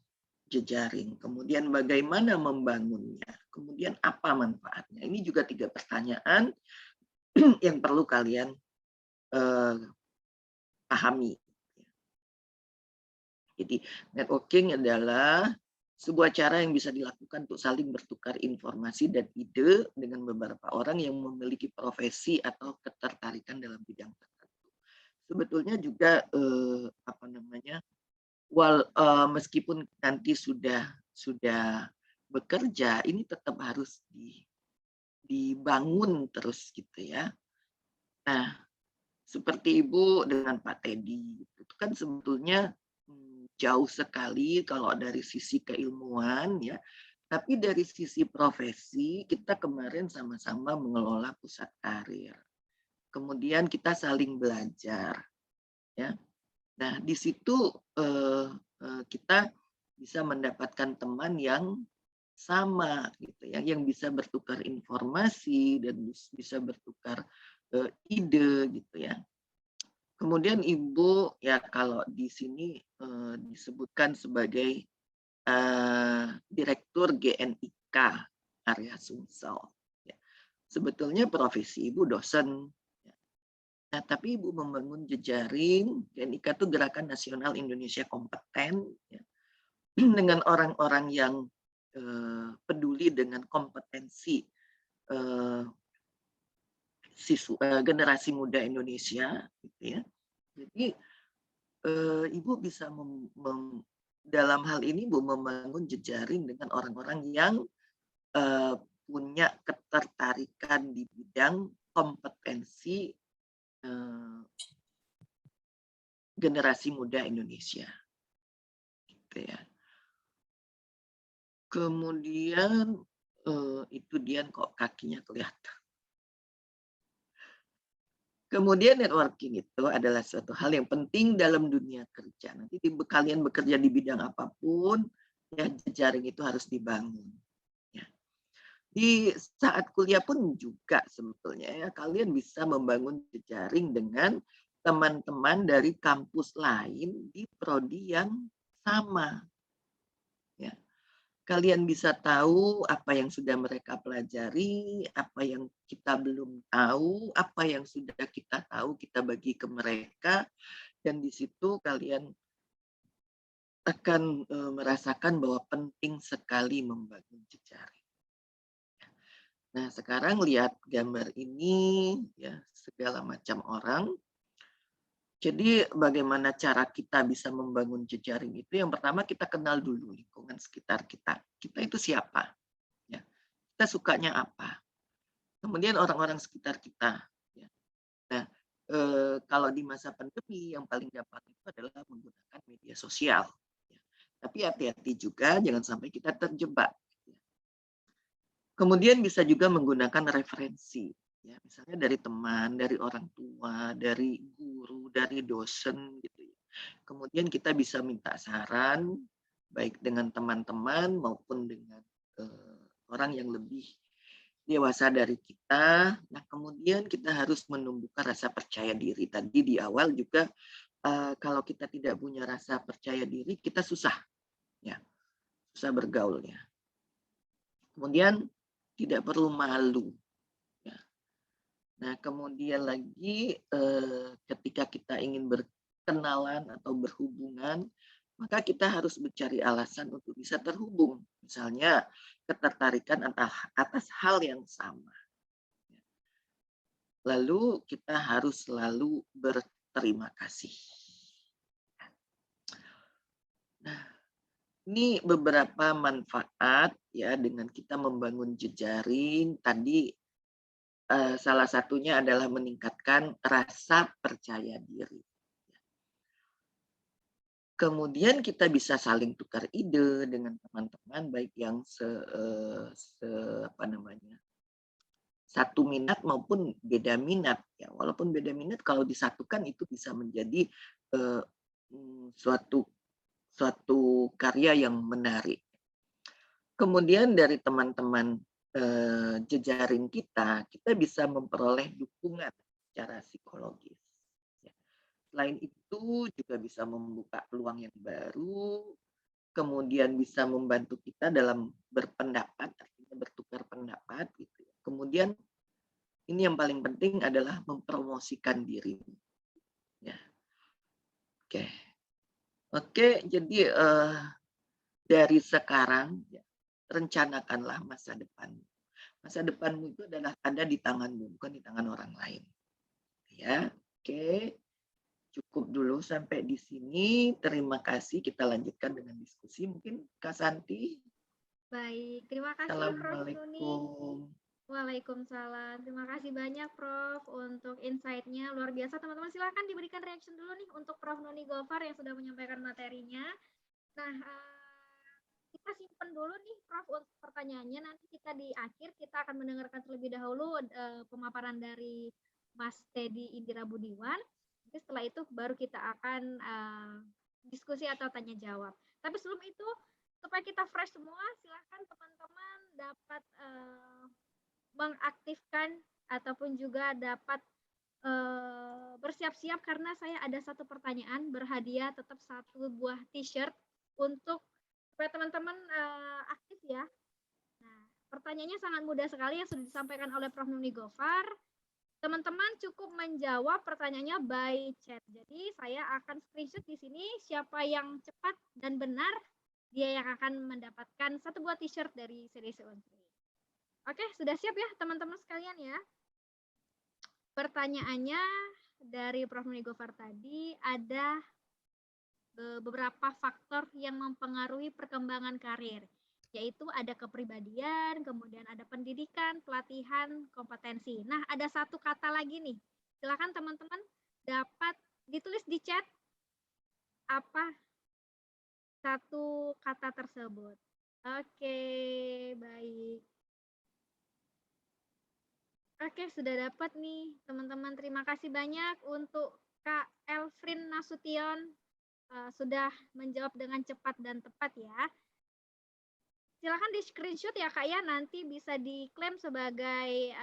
jejaring? Kemudian bagaimana membangunnya? Kemudian apa manfaatnya? Ini juga 3 pertanyaan yang perlu kalian pahami. Jadi networking adalah sebuah cara yang bisa dilakukan untuk saling bertukar informasi dan ide dengan beberapa orang yang memiliki profesi atau ketertarikan dalam bidang tertentu. Sebetulnya juga meskipun nanti sudah bekerja, ini tetap harus dibangun terus gitu ya. Nah, seperti Ibu dengan Pak Teddy, itu kan sebetulnya jauh sekali kalau dari sisi keilmuan, ya, tapi dari sisi profesi kita kemarin sama-sama mengelola pusat karir. Kemudian kita saling belajar, ya. Nah, di situ kita bisa mendapatkan teman yang sama, gitu ya, yang bisa bertukar informasi dan bisa bertukar ide, gitu ya. Kemudian Ibu, ya, kalau di sini disebutkan sebagai Direktur GNIK area Sumsel. Ya. Sebetulnya profesi Ibu dosen. Ya. Nah, tapi Ibu membangun jejaring, GNIK itu Gerakan Nasional Indonesia Kompeten, ya, dengan orang-orang yang peduli dengan kompetensi generasi muda Indonesia, gitu ya. Jadi Ibu bisa dalam hal ini Ibu membangun jejaring dengan orang-orang yang punya ketertarikan di bidang kompetensi generasi muda Indonesia, gitu ya. Kemudian itu dia kok kakinya kelihatan. Kemudian networking itu adalah suatu hal yang penting dalam dunia kerja. Nanti kalian bekerja di bidang apapun, ya, jejaring itu harus dibangun. Ya. Di saat kuliah pun juga sebetulnya, ya, kalian bisa membangun jejaring dengan teman-teman dari kampus lain di prodi yang sama. Ya. Kalian bisa tahu apa yang sudah mereka pelajari, apa yang kita belum tahu, apa yang sudah kita tahu kita bagi ke mereka, dan di situ kalian akan merasakan bahwa penting sekali membangun jejaring. Nah, sekarang lihat gambar ini, ya, segala macam orang. Jadi bagaimana cara kita bisa membangun jejaring itu? Yang pertama kita kenal dulu lingkungan sekitar kita. Kita itu siapa? Ya. Kita sukanya apa? Kemudian orang-orang sekitar kita. Ya. Nah, kalau di masa pandemi yang paling gampang itu adalah menggunakan media sosial. Ya. Tapi hati-hati juga, jangan sampai kita terjebak. Ya. Kemudian bisa juga menggunakan referensi. Ya, misalnya dari teman, dari orang tua, dari guru, dari dosen gitu ya. Kemudian kita bisa minta saran baik dengan teman-teman maupun dengan orang yang lebih dewasa dari kita. Nah, kemudian kita harus menumbuhkan rasa percaya diri. Tadi di awal juga kalau kita tidak punya rasa percaya diri, kita susah ya. Susah bergaulnya. Kemudian tidak perlu malu. Nah, kemudian lagi ketika kita ingin berkenalan atau berhubungan, maka kita harus mencari alasan untuk bisa terhubung. Misalnya ketertarikan atas hal yang sama. Lalu kita harus selalu berterima kasih. Nah, ini beberapa manfaat ya dengan kita membangun jejaring. Tadi salah satunya adalah meningkatkan rasa percaya diri. Kemudian kita bisa saling tukar ide dengan teman-teman, baik yang satu minat maupun beda minat. Ya, walaupun beda minat, kalau disatukan itu bisa menjadi suatu karya yang menarik. Kemudian dari teman-teman jejaring kita bisa memperoleh dukungan secara psikologis. Selain itu juga bisa membuka peluang yang baru, kemudian bisa membantu kita dalam berpendapat, artinya bertukar pendapat. Gitu. Kemudian ini yang paling penting adalah mempromosikan diri. Ya. Oke, jadi dari sekarang ya, rencanakanlah masa depan. Masa depanmu itu adalah ada di tanganmu, bukan di tangan orang lain. Ya, oke. Cukup dulu sampai di sini. Terima kasih. Kita lanjutkan dengan diskusi. Mungkin Kak Santi. Baik, terima kasih Prof. Nuni. Waalaikumsalam. Terima kasih banyak Prof untuk insight-nya. Luar biasa teman-teman. Silakan diberikan reaction dulu nih untuk Prof. Nuni Gofar yang sudah menyampaikan materinya. Nah, kita simpan dulu nih Prof untuk pertanyaannya. Nanti kita di akhir kita akan mendengarkan terlebih dahulu pemaparan dari Mas Teddy Indira Budiwan. Nanti setelah itu baru kita akan diskusi atau tanya jawab. Tapi sebelum itu supaya kita fresh semua, silakan teman-teman dapat mengaktifkan ataupun juga dapat bersiap-siap karena saya ada satu pertanyaan berhadiah tetap satu buah t-shirt untuk supaya teman-teman aktif ya. Nah, pertanyaannya sangat mudah sekali yang sudah disampaikan oleh Prof. Nuni Gofar. Teman-teman cukup menjawab pertanyaannya by chat. Jadi saya akan screenshot di sini siapa yang cepat dan benar dia yang akan mendapatkan satu buah t-shirt dari CDC Unsri. Oke, sudah siap ya teman-teman sekalian ya. Pertanyaannya dari Prof. Nuni Gofar tadi ada beberapa faktor yang mempengaruhi perkembangan karir, yaitu ada kepribadian, kemudian ada pendidikan, pelatihan, kompetensi. Nah, ada satu kata lagi nih. Silakan teman-teman dapat ditulis di chat apa satu kata tersebut. Oke, baik. Oke, sudah dapat nih teman-teman. Terima kasih banyak untuk Kak Elfrin Nasution. Sudah menjawab dengan cepat dan tepat ya. Silakan di screenshot ya Kak ya, nanti bisa diklaim sebagai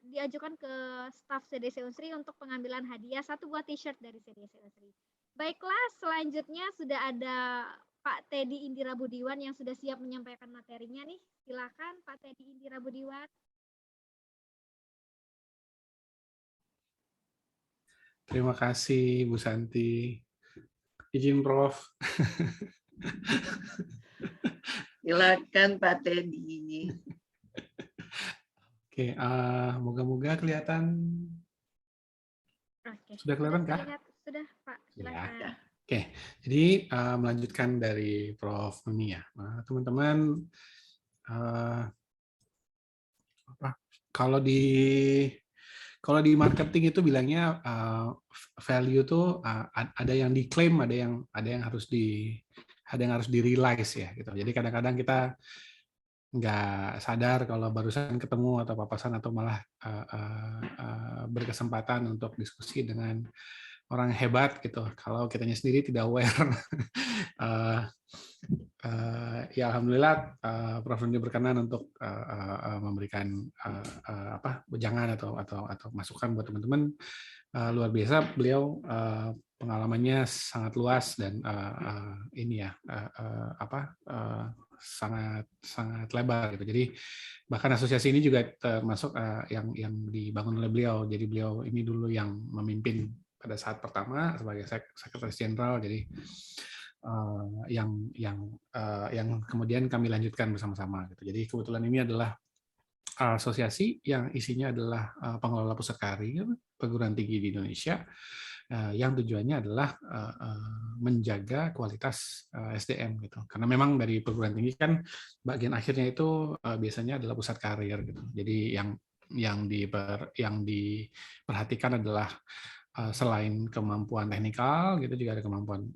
diajukan ke staf CDC Unsri untuk pengambilan hadiah satu buah t-shirt dari CDC Unsri. Baiklah, selanjutnya sudah ada Pak Teddy Indira Budiwan yang sudah siap menyampaikan materinya nih. Silakan Pak Teddy Indira Budiwan. Terima kasih Bu Santi. Izin Prof. Silakan Pak Teddy. Oke, moga-moga kelihatan. Oke. Sudah kelihatan kah? Sudah, Pak. Ya. Silakan. Oke, jadi melanjutkan dari Prof. Nuni ya, teman-teman, kalau di marketing itu bilangnya value tuh ada yang diklaim, ada yang harus di realize ya gitu. Jadi kadang-kadang kita nggak sadar kalau barusan ketemu atau papasan atau malah berkesempatan untuk diskusi dengan orang hebat gitu. Kalau kitanya sendiri tidak aware, ya alhamdulillah Prof. Nuni berkenan untuk memberikan wejangan atau masukan buat teman-teman. Luar biasa, beliau pengalamannya sangat luas dan sangat lebar gitu. Jadi bahkan asosiasi ini juga termasuk yang dibangun oleh beliau. Jadi beliau ini dulu yang memimpin pada saat pertama sebagai sekretaris jenderal. Jadi yang kemudian kami lanjutkan bersama-sama gitu. Jadi kebetulan ini adalah asosiasi yang isinya adalah pengelola pusat karir perguruan tinggi di Indonesia yang tujuannya adalah menjaga kualitas SDM gitu. Karena memang dari perguruan tinggi kan bagian akhirnya itu biasanya adalah pusat karir gitu. Jadi yang diperhatikan adalah selain kemampuan teknikal gitu juga ada kemampuan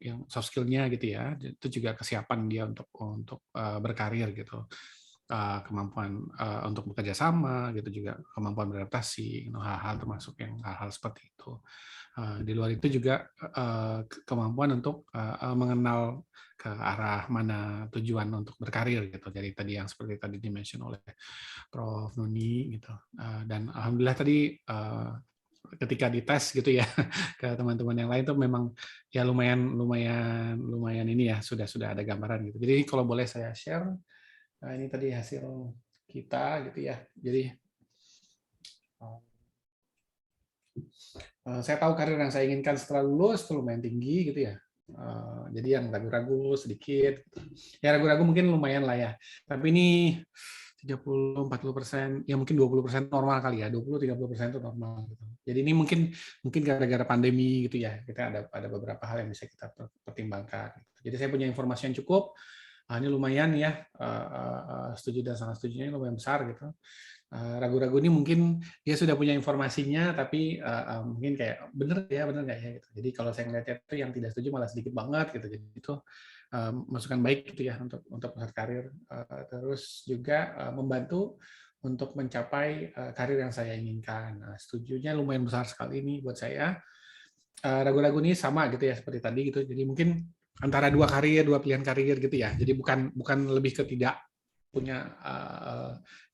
yang soft skill-nya gitu ya. Itu juga kesiapan dia untuk berkarir gitu. Kemampuan untuk bekerja sama gitu juga, kemampuan beradaptasi, hal-hal termasuk yang hal-hal seperti itu. Di luar itu juga kemampuan untuk mengenal ke arah mana tujuan untuk berkarir gitu. Jadi tadi yang seperti tadi dimention oleh Prof. Nuni gitu. Dan alhamdulillah tadi ketika dites gitu ya ke teman-teman yang lain tuh memang ya lumayan ini ya sudah ada gambaran gitu. Jadi kalau boleh saya share. Nah, ini tadi hasil kita gitu ya. Jadi saya tahu karir yang saya inginkan setelah lulus itu lumayan tinggi gitu ya. Jadi yang ragu-ragu sedikit. Ya ragu-ragu mungkin lumayan lah ya. Tapi ini 30-40%, ya mungkin 20% normal kali ya. 20-30% itu normal gitu. Jadi ini mungkin gara-gara pandemi gitu ya. Kita ada beberapa hal yang bisa kita pertimbangkan. Jadi saya punya informasi yang cukup. Ini lumayan ya, setuju dan sangat setujunya lumayan besar gitu. Ragu-ragu ini mungkin dia sudah punya informasinya, tapi mungkin kayak bener nggak ya gitu. Jadi kalau saya ngeliatnya itu yang tidak setuju malah sedikit banget gitu. Jadi itu masukan baik gitu ya untuk pusat karir. Terus juga membantu untuk mencapai karir yang saya inginkan. Setujunya lumayan besar sekali ini buat saya. Ragu-ragu ini sama gitu ya seperti tadi gitu. Jadi mungkin antara dua pilihan karir gitu ya. Jadi bukan lebih ke tidak punya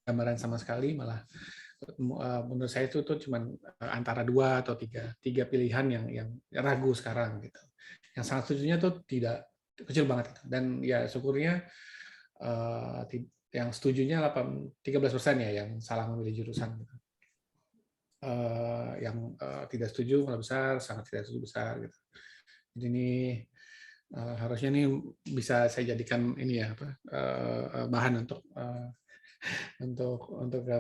gambaran sama sekali, malah menurut saya itu cuma antara 2 atau 3 pilihan yang ragu sekarang gitu. Yang sangat setujunya tuh tidak kecil banget gitu. Dan ya syukurnya yang setujunya 13% ya yang salah memilih jurusan gitu. Yang tidak setuju malah besar, sangat tidak setuju besar gitu. Jadi ini harusnya ini bisa saya jadikan ini ya bahan untuk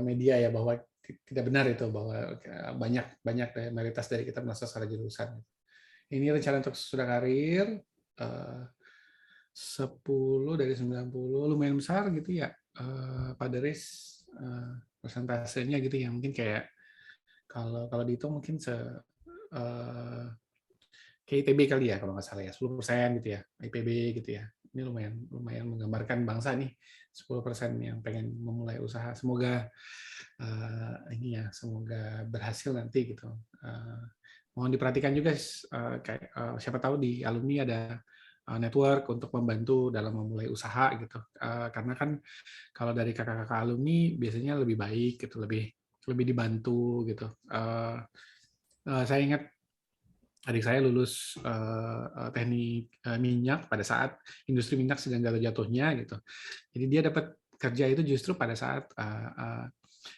media ya, bahwa tidak benar itu bahwa banyak mayoritas dari kita merasa salah jurusan. Ini rencana untuk sudah karir 10 dari 90 lumayan besar gitu ya Pak Deris, persentasenya gitu ya, mungkin kayak kalau dihitung mungkin kayak IPB kali ya kalau nggak salah ya, 10% gitu ya, IPB gitu ya. Ini lumayan menggambarkan bangsa nih, 10% yang pengen memulai usaha. Semoga ini ya, semoga berhasil nanti gitu. Mohon diperhatikan juga kayak siapa tahu di alumni ada network untuk membantu dalam memulai usaha gitu. Karena kan kalau dari kakak-kakak alumni biasanya lebih baik gitu, lebih dibantu gitu. Saya ingat adik saya lulus teknik minyak pada saat industri minyak sedang jatuh-jatuhnya gitu. Jadi dia dapat kerja itu justru pada saat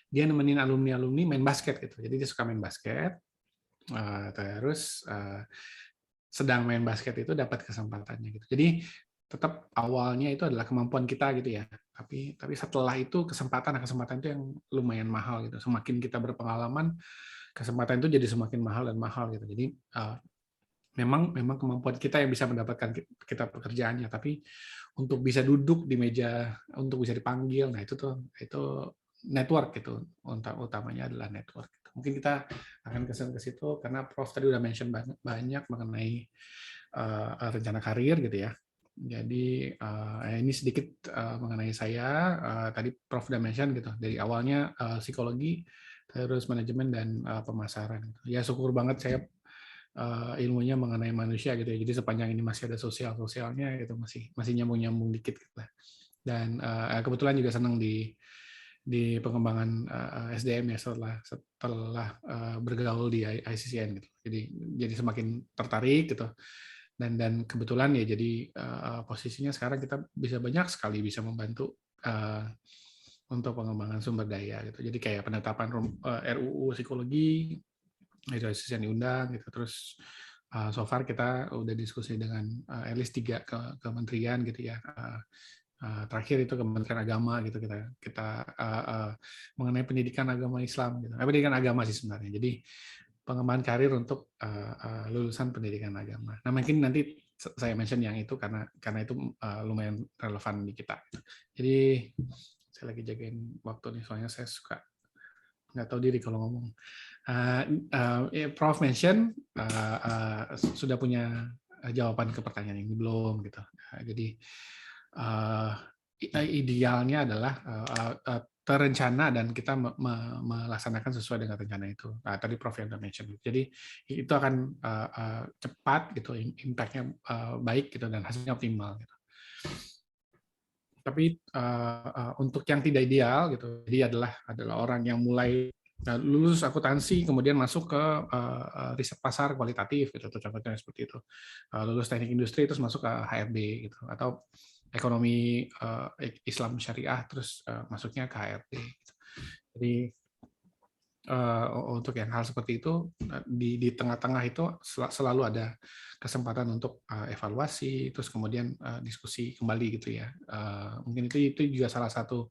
dia nemenin alumni main basket gitu. Jadi dia suka main basket, terus sedang main basket itu dapat kesempatannya gitu. Jadi tetap awalnya itu adalah kemampuan kita gitu ya. Tapi setelah itu kesempatan itu yang lumayan mahal gitu. Semakin kita berpengalaman, kesempatan itu jadi semakin mahal dan mahal gitu. Jadi memang kemampuan kita yang bisa mendapatkan kita pekerjaannya, tapi untuk bisa duduk di meja, untuk bisa dipanggil, nah itu network gitu. Utamanya adalah network. Mungkin kita akan ke situ karena Prof tadi udah mention banyak mengenai rencana karir gitu ya. Jadi ini sedikit mengenai saya. Tadi Prof udah mention gitu dari awalnya psikologi, terus manajemen dan pemasaran. Ya syukur banget saya ilmunya mengenai manusia gitu ya. Jadi sepanjang ini masih ada sosialnya gitu, masih nyambung dikit gitu lah. Dan kebetulan juga senang di pengembangan SDM ya setelah bergaul di ICCN gitu. Jadi semakin tertarik gitu. Dan kebetulan ya jadi posisinya sekarang kita bisa banyak sekali bisa membantu untuk pengembangan sumber daya gitu. Jadi kayak penetapan RUU psikologi itu ICCN diundang gitu. Terus so far kita udah diskusi dengan at least 3 kementerian gitu ya. Terakhir itu Kementerian Agama gitu kita mengenai pendidikan agama Islam gitu. Pendidikan agama sih sebenarnya. Jadi pengembangan karir untuk lulusan pendidikan agama. Nah mungkin nanti saya mention yang itu karena itu lumayan relevan di kita. Jadi saya lagi jagain waktu nih soalnya saya suka nggak tahu diri kalau ngomong. Prof mention sudah punya jawaban ke pertanyaan ini belum gitu. Jadi idealnya adalah terencana dan kita melaksanakan sesuai dengan rencana itu. Tadi Prof yang sudah mention. Jadi itu akan cepat gitu, impact-nya baik gitu dan hasilnya optimal. Gitu. Tapi untuk yang tidak ideal gitu, jadi adalah orang yang mulai lulus akuntansi kemudian masuk ke riset pasar kualitatif gitu, contohnya seperti itu. Lulus teknik industri terus masuk ke HRD gitu, atau ekonomi Islam syariah terus masuknya ke HRD gitu. Jadi untuk yang hal seperti itu di tengah-tengah itu selalu ada kesempatan untuk evaluasi terus kemudian diskusi kembali gitu ya. Mungkin itu juga salah satu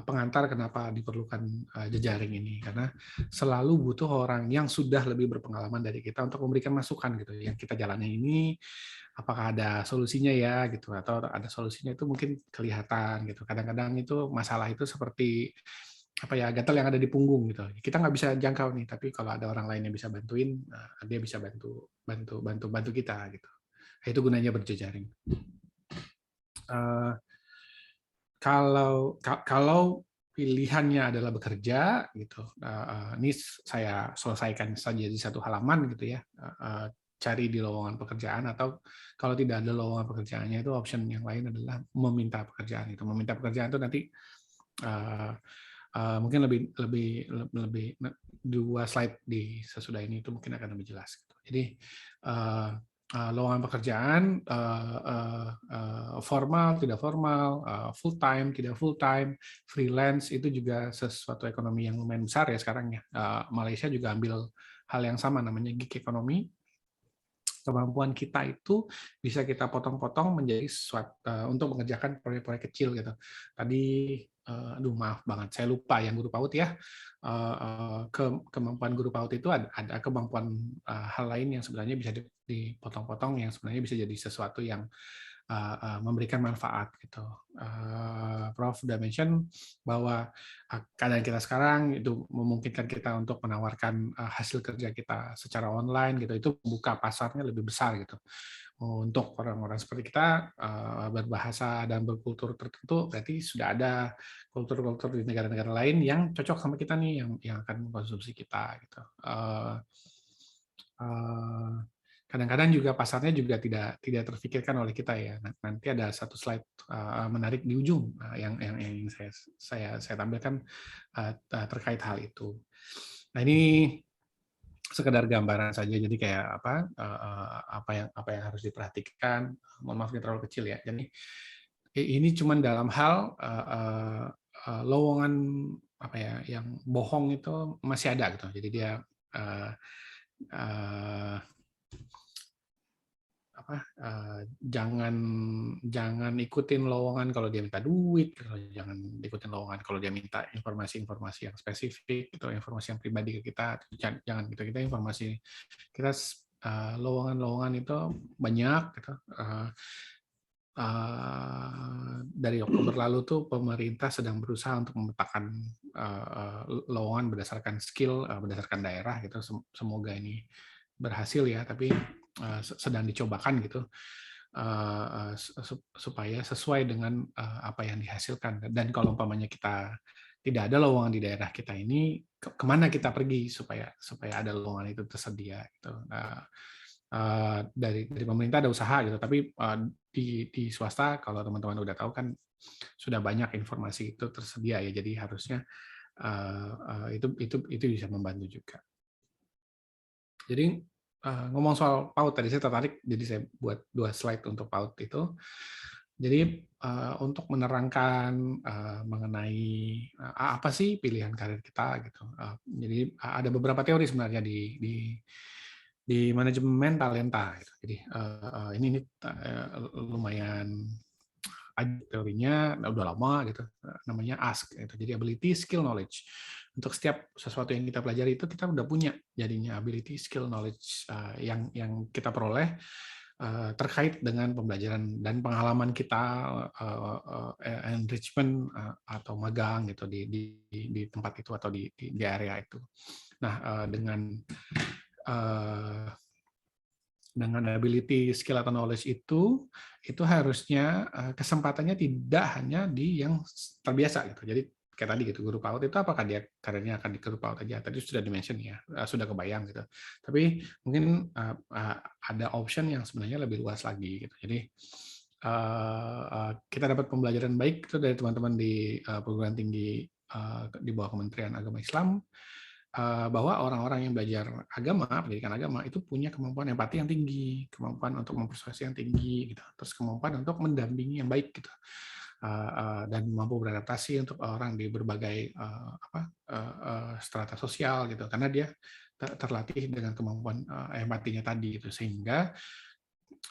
pengantar kenapa diperlukan jejaring ini, karena selalu butuh orang yang sudah lebih berpengalaman dari kita untuk memberikan masukan gitu. Yang kita jalani ini apakah ada solusinya ya gitu, atau ada solusinya itu mungkin kelihatan gitu. Kadang-kadang itu masalah itu seperti apa ya, gatal yang ada di punggung gitu. Kita nggak bisa jangkau nih, tapi kalau ada orang lain yang bisa bantuin, dia bisa bantu kita gitu. Itu gunanya berjejaring. Kalau pilihannya adalah bekerja gitu, ini saya selesaikan saja di satu halaman gitu ya, cari di lowongan pekerjaan, atau kalau tidak ada lowongan pekerjaannya itu option yang lain adalah meminta pekerjaan. Itu meminta pekerjaan itu nanti mungkin lebih 2 slide di sesudah ini itu mungkin akan lebih jelas. Jadi lowongan pekerjaan formal, tidak formal, full time, tidak full time, freelance itu juga sesuatu ekonomi yang lumayan besar ya sekarang ya. Malaysia juga ambil hal yang sama namanya gig economy. Kemampuan kita itu bisa kita potong-potong menjadi untuk mengerjakan proyek-proyek kecil gitu. Tadi maaf banget, saya lupa yang guru PAUD ya. Kemampuan guru PAUD itu ada kemampuan hal lain yang sebenarnya bisa dipotong-potong, yang sebenarnya bisa jadi sesuatu yang memberikan manfaat gitu. Prof udah mention bahwa keadaan kita sekarang itu memungkinkan kita untuk menawarkan hasil kerja kita secara online gitu. Itu buka pasarnya lebih besar gitu. Untuk orang-orang seperti kita berbahasa dan berkultur tertentu, berarti sudah ada kultur-kultur di negara-negara lain yang cocok sama kita nih, yang akan mengkonsumsi kita gitu. Kadang-kadang juga pasarnya juga tidak terfikirkan oleh kita ya. Nanti ada satu slide menarik di ujung yang saya tampilkan terkait hal itu. Nah ini sekedar gambaran saja, jadi kayak apa yang harus diperhatikan. Mohon maaf ini terlalu kecil ya. Jadi ini cuma dalam hal lowongan apa ya yang bohong itu masih ada gitu. Jadi dia jangan ikutin lowongan kalau dia minta duit, jangan ikutin lowongan kalau dia minta informasi-informasi yang spesifik atau informasi yang pribadi ke kita, jangan gitu. Kita informasi kita lowongan-lowongan itu banyak gitu. Dari Oktober lalu tuh pemerintah sedang berusaha untuk memetakan lowongan berdasarkan skill, berdasarkan daerah gitu. Semoga ini berhasil ya, tapi sedang dicobakan gitu supaya sesuai dengan apa yang dihasilkan. Dan kalau umpamanya kita tidak ada lowongan di daerah kita ini, kemana kita pergi supaya ada lowongan itu tersedia gitu. Dari pemerintah ada usaha gitu, tapi di swasta kalau teman-teman udah tahu kan sudah banyak informasi itu tersedia ya, jadi harusnya itu bisa membantu juga. Jadi ngomong soal PAUD tadi saya tertarik, jadi saya buat 2 slide untuk PAUD itu. Jadi untuk menerangkan mengenai apa sih pilihan karir kita gitu. Jadi ada beberapa teori sebenarnya di manajemen talenta gitu. Jadi ini lumayan teorinya udah lama gitu, namanya ASK gitu. Jadi ability, skill, knowledge. Untuk setiap sesuatu yang kita pelajari itu kita udah punya jadinya ability, skill, knowledge yang kita peroleh terkait dengan pembelajaran dan pengalaman kita, enrichment atau magang gitu di tempat itu atau di area itu. Nah, dengan ability, skill atau knowledge itu harusnya kesempatannya tidak hanya di yang terbiasa gitu. Jadi kayak tadi gitu, guru PAUD itu apakah dia karirnya akan di guru PAUD aja? Tadi sudah dimention ya, sudah kebayang gitu. Tapi mungkin ada option yang sebenarnya lebih luas lagi gitu. Jadi kita dapat pembelajaran baik itu dari teman-teman di perguruan tinggi di bawah Kementerian Agama Islam, bahwa orang-orang yang belajar agama, pendidikan agama itu punya kemampuan empati yang tinggi, kemampuan untuk mempersuasi yang tinggi, gitu. Terus kemampuan untuk mendampingi yang baik, gitu. Dan mampu beradaptasi untuk orang di berbagai strata sosial, gitu. Karena dia terlatih dengan kemampuan empatinya tadi, gitu. Sehingga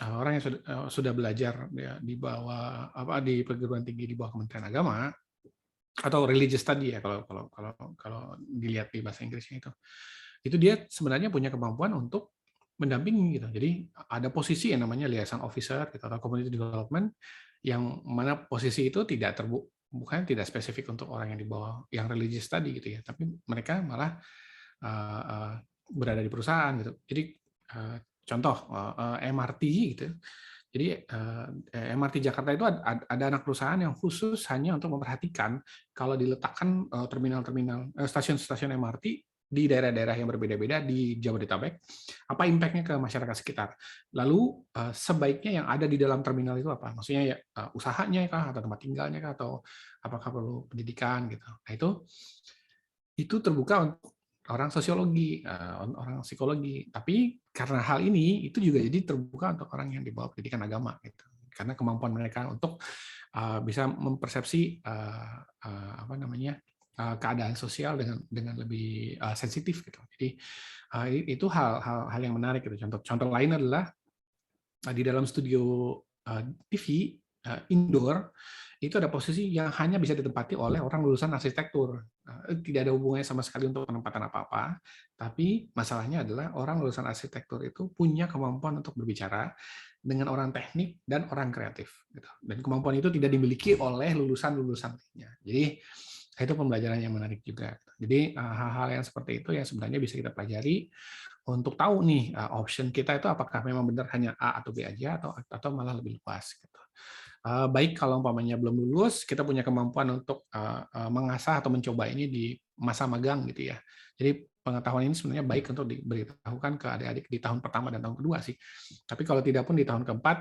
orang yang sudah belajar di bawah di perguruan tinggi di bawah Kementerian Agama atau religious study ya kalau dilihat di bahasa Inggrisnya itu dia sebenarnya punya kemampuan untuk mendampingi gitu. Jadi ada posisi yang namanya liaison officer gitu, atau community development, yang mana posisi itu bukan tidak spesifik untuk orang yang di bawah yang religious study gitu ya, tapi mereka malah berada di perusahaan gitu. Jadi contoh MRT gitu. Jadi MRT Jakarta itu ada anak perusahaan yang khusus hanya untuk memperhatikan kalau diletakkan terminal-terminal stasiun-stasiun MRT di daerah-daerah yang berbeda-beda di Jabodetabek, apa impact-nya ke masyarakat sekitar. Lalu sebaiknya yang ada di dalam terminal itu apa? Maksudnya ya usahanya kah, atau tempat tinggalnya kah, atau apakah perlu pendidikan gitu. Nah itu terbuka untuk orang sosiologi, orang psikologi. Tapi karena hal ini itu juga jadi terbuka untuk orang yang di bawah pendidikan agama gitu. Karena kemampuan mereka untuk bisa mempersepsi keadaan sosial dengan lebih sensitif gitu. Jadi itu hal yang menarik gitu. Contoh lain adalah di dalam studio TV indoor itu ada posisi yang hanya bisa ditempati oleh orang lulusan arsitektur. Tidak ada hubungannya sama sekali untuk penempatan apa-apa, tapi masalahnya adalah orang lulusan arsitektur itu punya kemampuan untuk berbicara dengan orang teknik dan orang kreatif. Dan kemampuan itu tidak dimiliki oleh lulusan-lulusan lainnya. Jadi itu pembelajaran yang menarik juga. Jadi hal-hal yang seperti itu yang sebenarnya bisa kita pelajari untuk tahu nih option kita itu apakah memang benar hanya A atau B aja atau malah lebih luas gitu. Baik kalau umpamanya belum lulus, kita punya kemampuan untuk mengasah atau mencoba ini di masa magang gitu ya. Jadi pengetahuan ini sebenarnya baik untuk diberitahukan ke adik-adik di tahun pertama dan tahun kedua sih. Tapi kalau tidak pun di tahun keempat,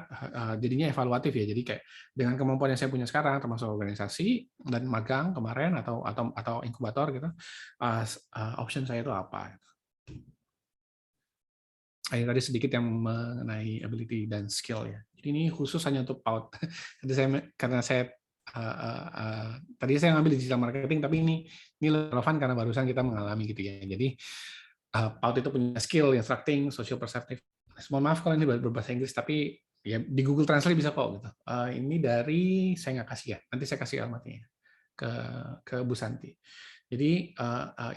jadinya evaluatif ya. Jadi kayak dengan kemampuan yang saya punya sekarang, termasuk organisasi dan magang kemarin atau inkubator gitu, option saya itu apa? Tadi sedikit yang mengenai ability dan skill ya. Jadi ini khusus hanya untuk PAUD. Karena saya tadi saya ngambil digital marketing, tapi ini relevan karena barusan kita mengalami gitu ya. Jadi PAUD itu punya skill, instructing, social perceptive. mohon maaf kalau ini berbahasa Inggris, tapi ya di Google Translate bisa kok gitu. Ini dari saya nggak kasih ya, nanti saya kasih alamatnya ke Bu Santi. Jadi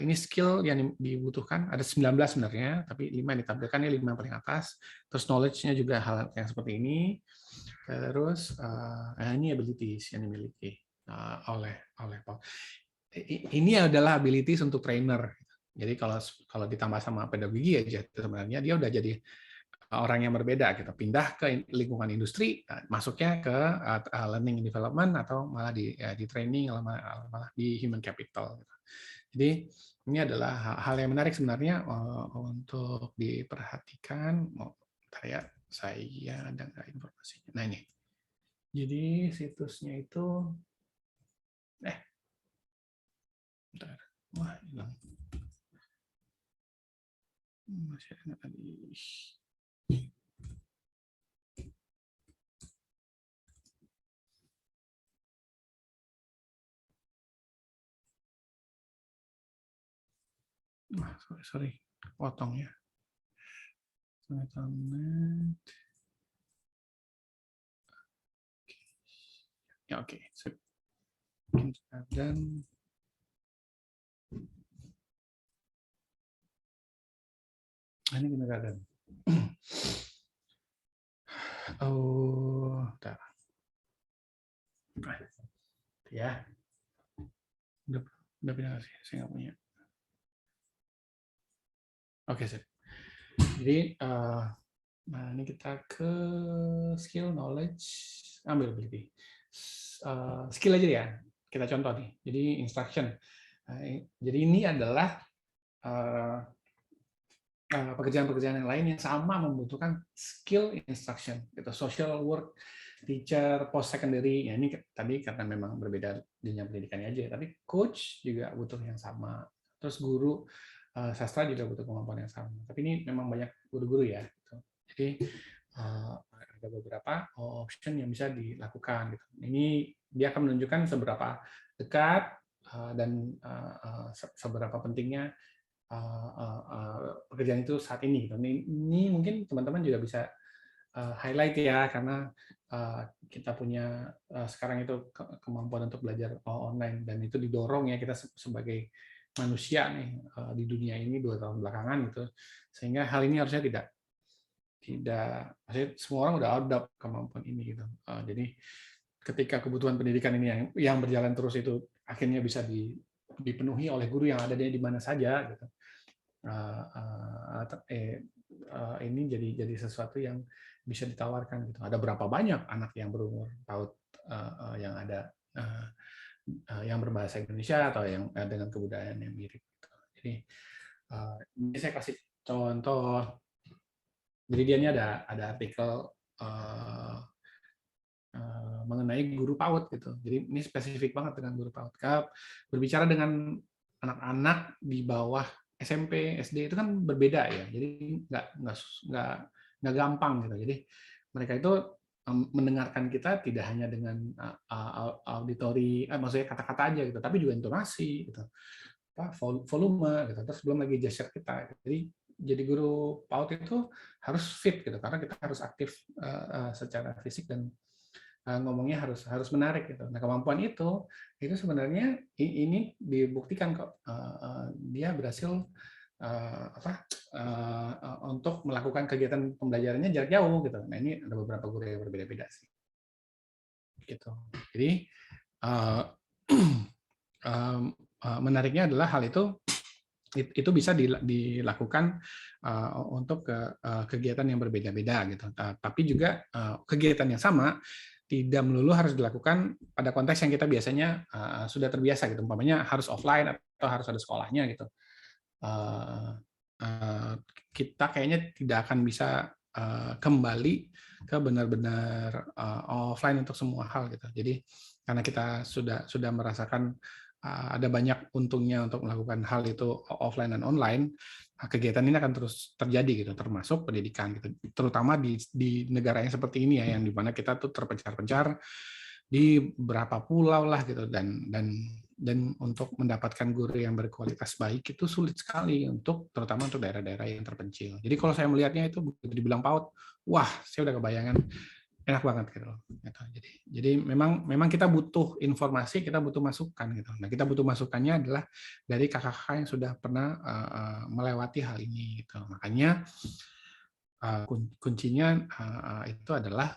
ini skill yang dibutuhkan ada 19 sebenarnya, tapi 5 yang ditampilkan, ini 5 yang paling atas. Terus knowledge-nya juga hal yang seperti ini. Terus ini abilities yang dimiliki oleh Paul. Ini adalah abilities untuk trainer. Jadi kalau ditambah sama pedagogi aja sebenarnya dia udah jadi orang yang berbeda gitu, pindah ke lingkungan industri, masuknya ke learning and development atau malah di training, malah di human capital. Gitu. Jadi ini adalah hal yang menarik sebenarnya untuk diperhatikan. Bentar ya, saya ada nggak informasinya. Nah ini, jadi situsnya itu, bentar, wah hilang. Masih ada tadi. Sorry, potong ya. Ya oke. Dan ini kindergarten. Oh, bentar. Ya. Udah pindah sih, saya nggak punya. Oke, sip. Jadi, nah ini kita ke skill, knowledge, ambil ability. Skill aja ya, kita contoh nih. Jadi instruction. Jadi ini adalah pekerjaan-pekerjaan yang lain yang sama membutuhkan skill instruction, gitu. Social work, teacher, post secondary. Ya ini tadi karena memang berbeda jenjang pendidikannya aja, tapi coach juga butuh yang sama. Terus guru sastra juga butuh kemampuan yang sama. Tapi ini memang banyak guru-guru ya. Gitu. Jadi ada beberapa option yang bisa dilakukan. Gitu. Ini dia akan menunjukkan seberapa dekat dan seberapa pentingnya pekerjaan itu saat ini. Gitu. Ini mungkin teman-teman juga bisa highlight ya, karena kita punya sekarang itu kemampuan untuk belajar online dan itu didorong ya kita sebagai manusia nih di dunia ini 2 tahun belakangan gitu, sehingga hal ini harusnya tidak maksudnya semua orang udah adopt kemampuan ini gitu. Jadi ketika kebutuhan pendidikan ini yang berjalan terus itu akhirnya bisa dipenuhi oleh guru yang ada di mana saja gitu. Ini jadi sesuatu yang bisa ditawarkan gitu. Ada berapa banyak anak yang berumur PAUD yang ada yang berbahasa Indonesia atau yang dengan kebudayaan yang mirip. Jadi ini saya kasih contoh. Jadi dia ini ada artikel mengenai guru PAUD gitu. Jadi ini spesifik banget dengan guru PAUD. Berbicara dengan anak-anak di bawah SMP, SD itu kan berbeda ya. Jadi nggak gampang gitu. Jadi mereka itu mendengarkan kita tidak hanya dengan auditori, maksudnya kata-kata aja gitu, tapi juga intonasi gitu, volume gitu, terus belum lagi gesture kita. Jadi guru PAUD itu harus fit gitu, karena kita harus aktif secara fisik dan ngomongnya harus menarik gitu. Nah kemampuan itu sebenarnya ini dibuktikan kok dia berhasil untuk melakukan kegiatan pembelajarannya jarak jauh gitu. Nah ini ada beberapa guru yang berbeda-beda sih. Gitu. Jadi menariknya adalah hal itu bisa dilakukan untuk kegiatan yang berbeda-beda gitu. Tapi juga kegiatan yang sama tidak melulu harus dilakukan pada konteks yang kita biasanya sudah terbiasa gitu. Umpamanya harus offline atau harus ada sekolahnya gitu. Kita kayaknya tidak akan bisa kembali ke benar-benar offline untuk semua hal gitu. Jadi karena kita sudah merasakan ada banyak untungnya untuk melakukan hal itu offline dan online, kegiatan ini akan terus terjadi gitu, termasuk pendidikan gitu. Terutama di negara yang seperti ini ya, yang dimana kita tuh terpencar-pencar di beberapa pulau lah gitu, dan dan untuk mendapatkan guru yang berkualitas baik itu sulit sekali terutama untuk daerah-daerah yang terpencil. Jadi kalau saya melihatnya itu begitu dibilang PAUD, wah saya udah kebayangan enak banget gitu loh. Jadi memang kita butuh informasi, kita butuh masukan gitu. Nah kita butuh masukannya adalah dari kakak-kakak yang sudah pernah melewati hal ini gitu. Makanya kuncinya itu adalah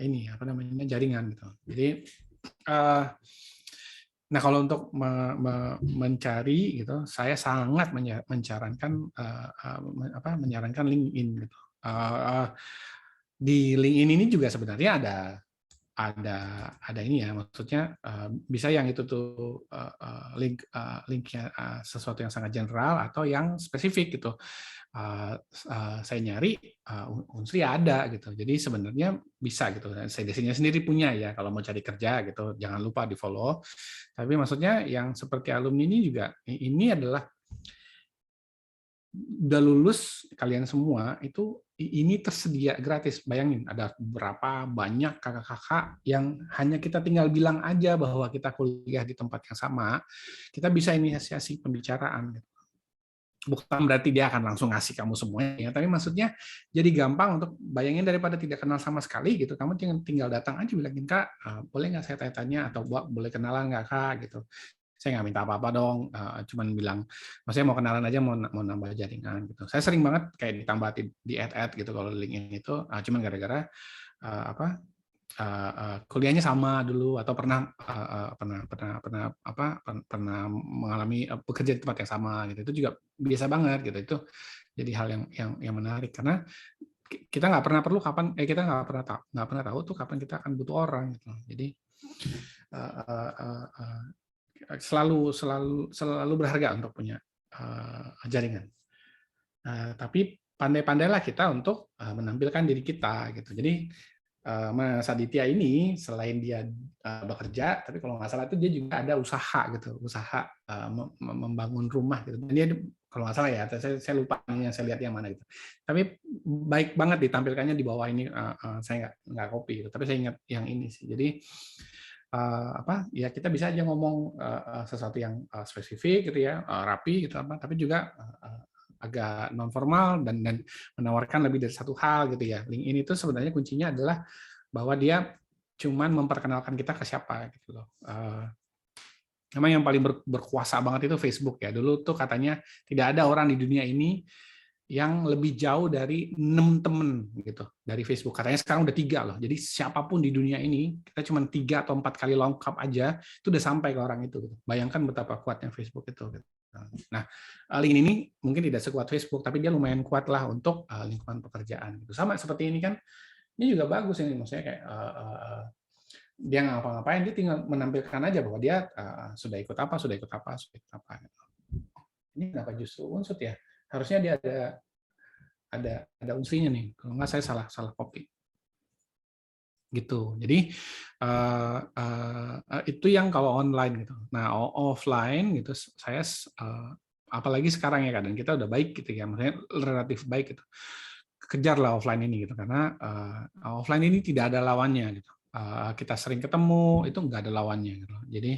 ini apa namanya jaringan gitu. Jadi nah kalau untuk mencari gitu, saya sangat menyarankan LinkedIn gitu. Di LinkedIn ini juga sebenarnya ada ini ya, maksudnya bisa yang itu tuh linknya sesuatu yang sangat general atau yang spesifik gitu. Saya nyari Unsri ada gitu, jadi sebenarnya bisa gitu. Saya desanya sendiri punya ya, kalau mau cari kerja gitu jangan lupa di follow. Tapi maksudnya yang seperti alumni ini juga, ini adalah udah lulus kalian semua itu ini tersedia gratis. Bayangin ada berapa banyak kakak-kakak yang hanya kita tinggal bilang aja bahwa kita kuliah di tempat yang sama, kita bisa inisiasi pembicaraan. Bukan berarti dia akan langsung ngasih kamu semuanya, tapi maksudnya jadi gampang untuk bayangin daripada tidak kenal sama sekali gitu, kamu tinggal datang aja bilangin Kak, boleh nggak saya tanya atau boleh kenalan nggak Kak gitu. Saya nggak minta apa-apa dong, cuman bilang, maksudnya mau kenalan aja, mau nambah jaringan gitu. Saya sering banget kayak ditambah di add gitu kalau LinkedIn itu, cuman gara-gara kuliahnya sama dulu atau pernah mengalami bekerja di tempat yang sama gitu. Itu juga biasa banget gitu. Itu jadi hal yang menarik karena kita nggak pernah tahu tuh kapan kita akan butuh orang gitu. Jadi selalu berharga untuk punya jaringan. Tapi pandai-pandailah kita untuk menampilkan diri kita gitu. Jadi Mas Aditya ini selain dia bekerja, tapi kalau nggak salah itu dia juga ada usaha gitu, usaha membangun rumah gitu. Dan dia kalau nggak salah ya, saya lupa yang saya lihat yang mana gitu. Tapi baik banget ditampilkannya di bawah ini, saya nggak copy gitu. Tapi saya ingat yang ini sih. Jadi ya kita bisa aja ngomong sesuatu yang spesifik gitu ya, rapi gitu apa, tapi juga agak non formal dan menawarkan lebih dari satu hal gitu ya. LinkedIn itu sebenarnya kuncinya adalah bahwa dia cuman memperkenalkan kita ke siapa gitu loh. Memang yang paling berkuasa banget itu Facebook ya. Dulu tuh katanya tidak ada orang di dunia ini yang lebih jauh dari 6 temen gitu dari Facebook. Katanya sekarang udah 3 loh. Jadi siapapun di dunia ini, kita cuma 3 atau 4 kali lengkap aja, itu udah sampai ke orang itu. Gitu. Bayangkan betapa kuatnya Facebook itu. Gitu. Nah, LinkedIn ini mungkin tidak sekuat Facebook, tapi dia lumayan kuat lah untuk lingkungan pekerjaan. Gitu. Sama seperti ini kan, ini juga bagus ini, maksudnya kayak dia ngapa-ngapain, dia tinggal menampilkan aja bahwa dia sudah ikut apa. Gitu. Ini kenapa justru unsur ya? Harusnya dia ada unsurnya nih. Kalau nggak saya salah copy. Gitu. Jadi itu yang kalau online gitu. Nah offline gitu saya apalagi sekarang ya kadang kita udah baik gitu ya, maksudnya relatif baik gitu. Kejarlah offline ini gitu karena offline ini tidak ada lawannya gitu. Kita sering ketemu itu nggak ada lawannya gitu. Jadi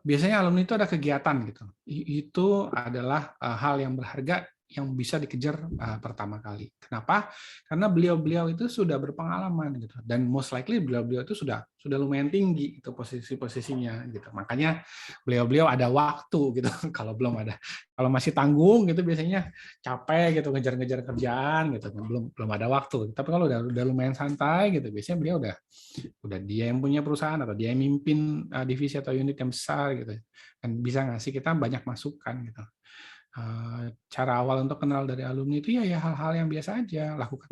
biasanya alumni itu ada kegiatan gitu. Itu adalah hal yang berharga yang bisa dikejar pertama kali. Kenapa? Karena beliau-beliau itu sudah berpengalaman gitu, dan most likely beliau-beliau itu sudah lumayan tinggi itu posisinya gitu. Makanya beliau-beliau ada waktu gitu. Kalau belum ada, kalau masih tanggung gitu biasanya capek gitu ngejar-ngejar kerjaan gitu, belum ada waktu. Tapi kalau udah lumayan santai gitu, biasanya beliau udah dia yang punya perusahaan atau dia yang mimpin divisi atau unit yang besar gitu, dan bisa ngasih kita banyak masukan gitu. Cara awal untuk kenal dari alumni itu ya hal-hal yang biasa aja, lakukan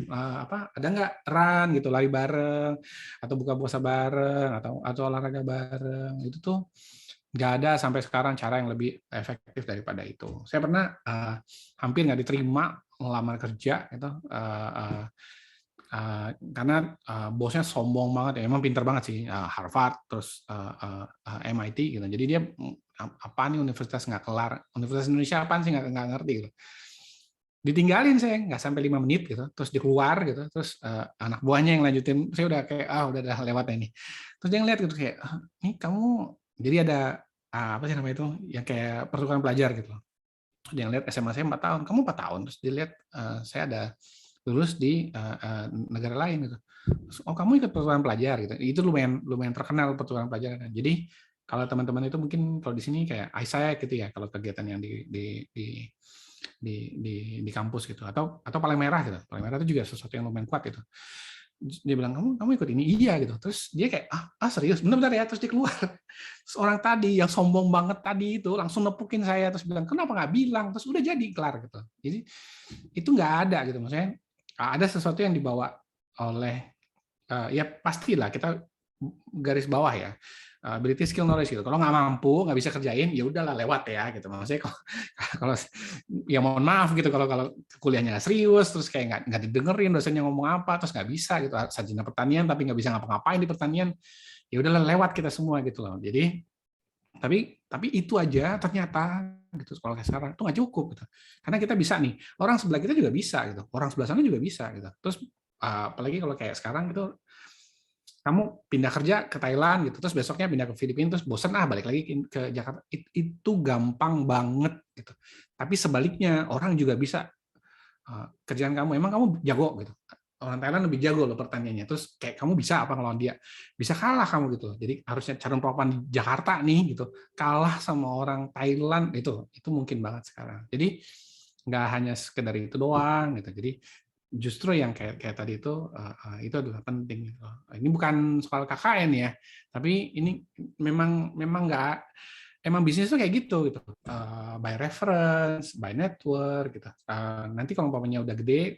ada nggak run gitu, lari bareng atau buka puasa bareng atau olahraga bareng, itu tuh nggak ada sampai sekarang cara yang lebih efektif daripada itu. Saya pernah hampir nggak diterima ngelamar kerja gitu karena bosnya sombong banget ya, emang pinter banget sih, Harvard terus MIT gitu, jadi dia apa nih universitas nggak kelar, Universitas Indonesia apaan sih nggak ngerti gitu. ditinggalin saya nggak sampai 5 menit gitu, terus dia keluar gitu, terus anak buahnya yang lanjutin, saya udah kayak udah lewat ini, terus dia ngeliat gitu kayak nih kamu, jadi ada apa sih namanya itu yang kayak pertukaran pelajar gitu loh. Dia ngeliat SMA saya 4 tahun, kamu 4 tahun, terus dilihat saya ada lulus di negara lain gitu. Terus, oh kamu ikut pertukaran pelajar gitu, itu lumayan terkenal pertukaran pelajar kan. Jadi kalau teman-teman itu mungkin kalau di sini kayak ISAC gitu ya, kalau kegiatan yang di kampus gitu, atau Palang Merah gitu. Palang Merah itu juga sesuatu yang lumayan kuat gitu. Dia bilang kamu ikut ini, iya gitu. Terus dia kayak serius, benar-benar ya. Terus dia keluar. Terus orang tadi yang sombong banget tadi itu langsung nepukin saya, terus bilang kenapa nggak bilang, terus udah jadi kelar gitu. Jadi itu nggak ada gitu, maksudnya ada sesuatu yang dibawa oleh ya pastilah kita garis bawah ya. Ability, skill, knowledge gitu. Kalau nggak mampu, nggak bisa kerjain, ya udahlah lewat ya gitu. Maksudnya kalau ya mohon maaf gitu, kalau kuliahnya nggak serius, terus kayak nggak didengerin dosennya ngomong apa, terus nggak bisa gitu. Sarjana pertanian tapi nggak bisa ngapa-ngapain di pertanian, ya udahlah lewat kita semua gitu loh. Jadi tapi itu aja ternyata gitu, kalau kayak sekarang itu nggak cukup gitu. Karena kita bisa nih, orang sebelah kita juga bisa gitu, orang sebelah sana juga bisa gitu. Terus apalagi kalau kayak sekarang gitu, kamu pindah kerja ke Thailand gitu, terus besoknya pindah ke Filipina, terus bosan balik lagi ke Jakarta, itu gampang banget gitu. Tapi sebaliknya orang juga bisa, kerjaan kamu emang kamu jago gitu, orang Thailand lebih jago loh pertaniannya, terus kayak kamu bisa apa ngelawan dia, bisa kalah kamu gitu. Jadi harusnya calon perempuan di Jakarta nih gitu kalah sama orang Thailand, itu mungkin banget sekarang. Jadi nggak hanya sekedar itu doang gitu. Jadi justru yang kayak tadi itu adalah penting. Ini bukan soal KKN ya, tapi ini memang nggak, emang bisnis itu kayak gitu. By reference, by network gitu. Nanti kalau umpamanya udah gede,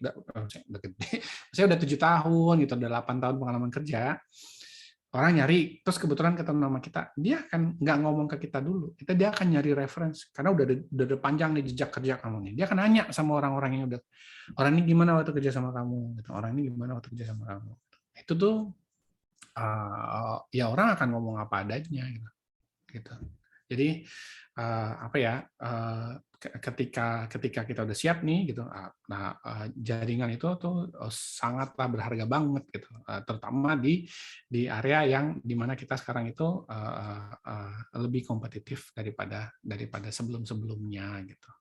saya udah 7 tahun gitu, udah 8 tahun pengalaman kerja, orang nyari, terus kebetulan ketemu sama kita, dia akan nggak ngomong ke kita dulu, dia akan nyari reference, karena udah panjang nih jejak kerja kamu nih. Dia akan nanya sama orang-orang yang udah, orang ini gimana waktu kerja sama kamu, gitu. Orang ini gimana waktu kerja sama kamu. Itu tuh ya orang akan ngomong apa adanya gitu. Jadi apa ya, ketika kita udah siap nih gitu, nah jaringan itu tuh sangatlah berharga banget gitu, terutama di area yang dimana kita sekarang itu lebih kompetitif daripada sebelum-sebelumnya gitu.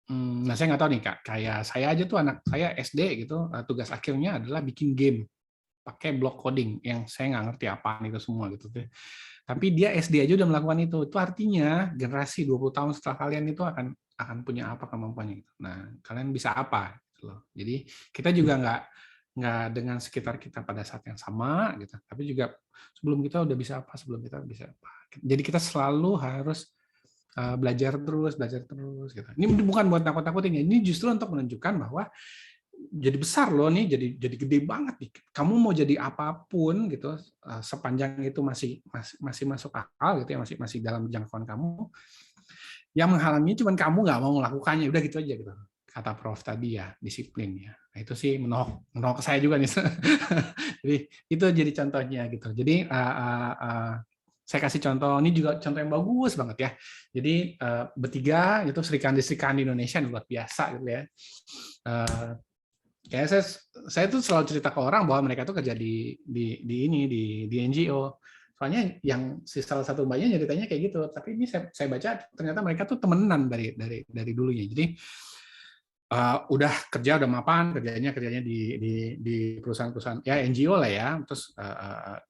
Nah saya nggak tahu nih Kak, kayak saya aja tuh, anak saya SD gitu, tugas akhirnya adalah bikin game pakai block coding yang saya nggak ngerti apaan itu semua gitu. Tapi dia SD aja udah melakukan itu. Itu artinya generasi 20 tahun setelah kalian itu akan punya apa kemampuannya gitu. Nah, kalian bisa apa gitu loh. Jadi kita juga nggak dengan sekitar kita pada saat yang sama gitu. Tapi juga sebelum kita udah bisa apa, sebelum kita bisa apa. Jadi kita selalu harus belajar terus gitu. Ini bukan buat nakut-nakutin ya. Ini justru untuk menunjukkan bahwa jadi besar loh nih, jadi gede banget nih. Kamu mau jadi apapun gitu, sepanjang itu masih masuk akal gitu ya, masih dalam jangkauan kamu. Yang menghalangi cuman kamu nggak mau melakukannya, udah gitu aja gitu. Kata Prof tadi ya, disiplin ya. Nah, itu sih menohok saya juga nih. Jadi itu jadi contohnya gitu. Jadi saya kasih contoh, ini juga contoh yang bagus banget ya. Jadi bertiga itu Sri Kandi di Indonesia luar biasa gitu ya. Kayak saya tuh selalu cerita ke orang bahwa mereka tuh kerja di NGO. Soalnya yang salah satu mbaknya ceritanya kayak gitu. Tapi ini saya baca ternyata mereka tuh temenan dari dulunya. Jadi udah kerja, udah mapan, kerjanya di perusahaan-perusahaan ya NGO lah ya, terus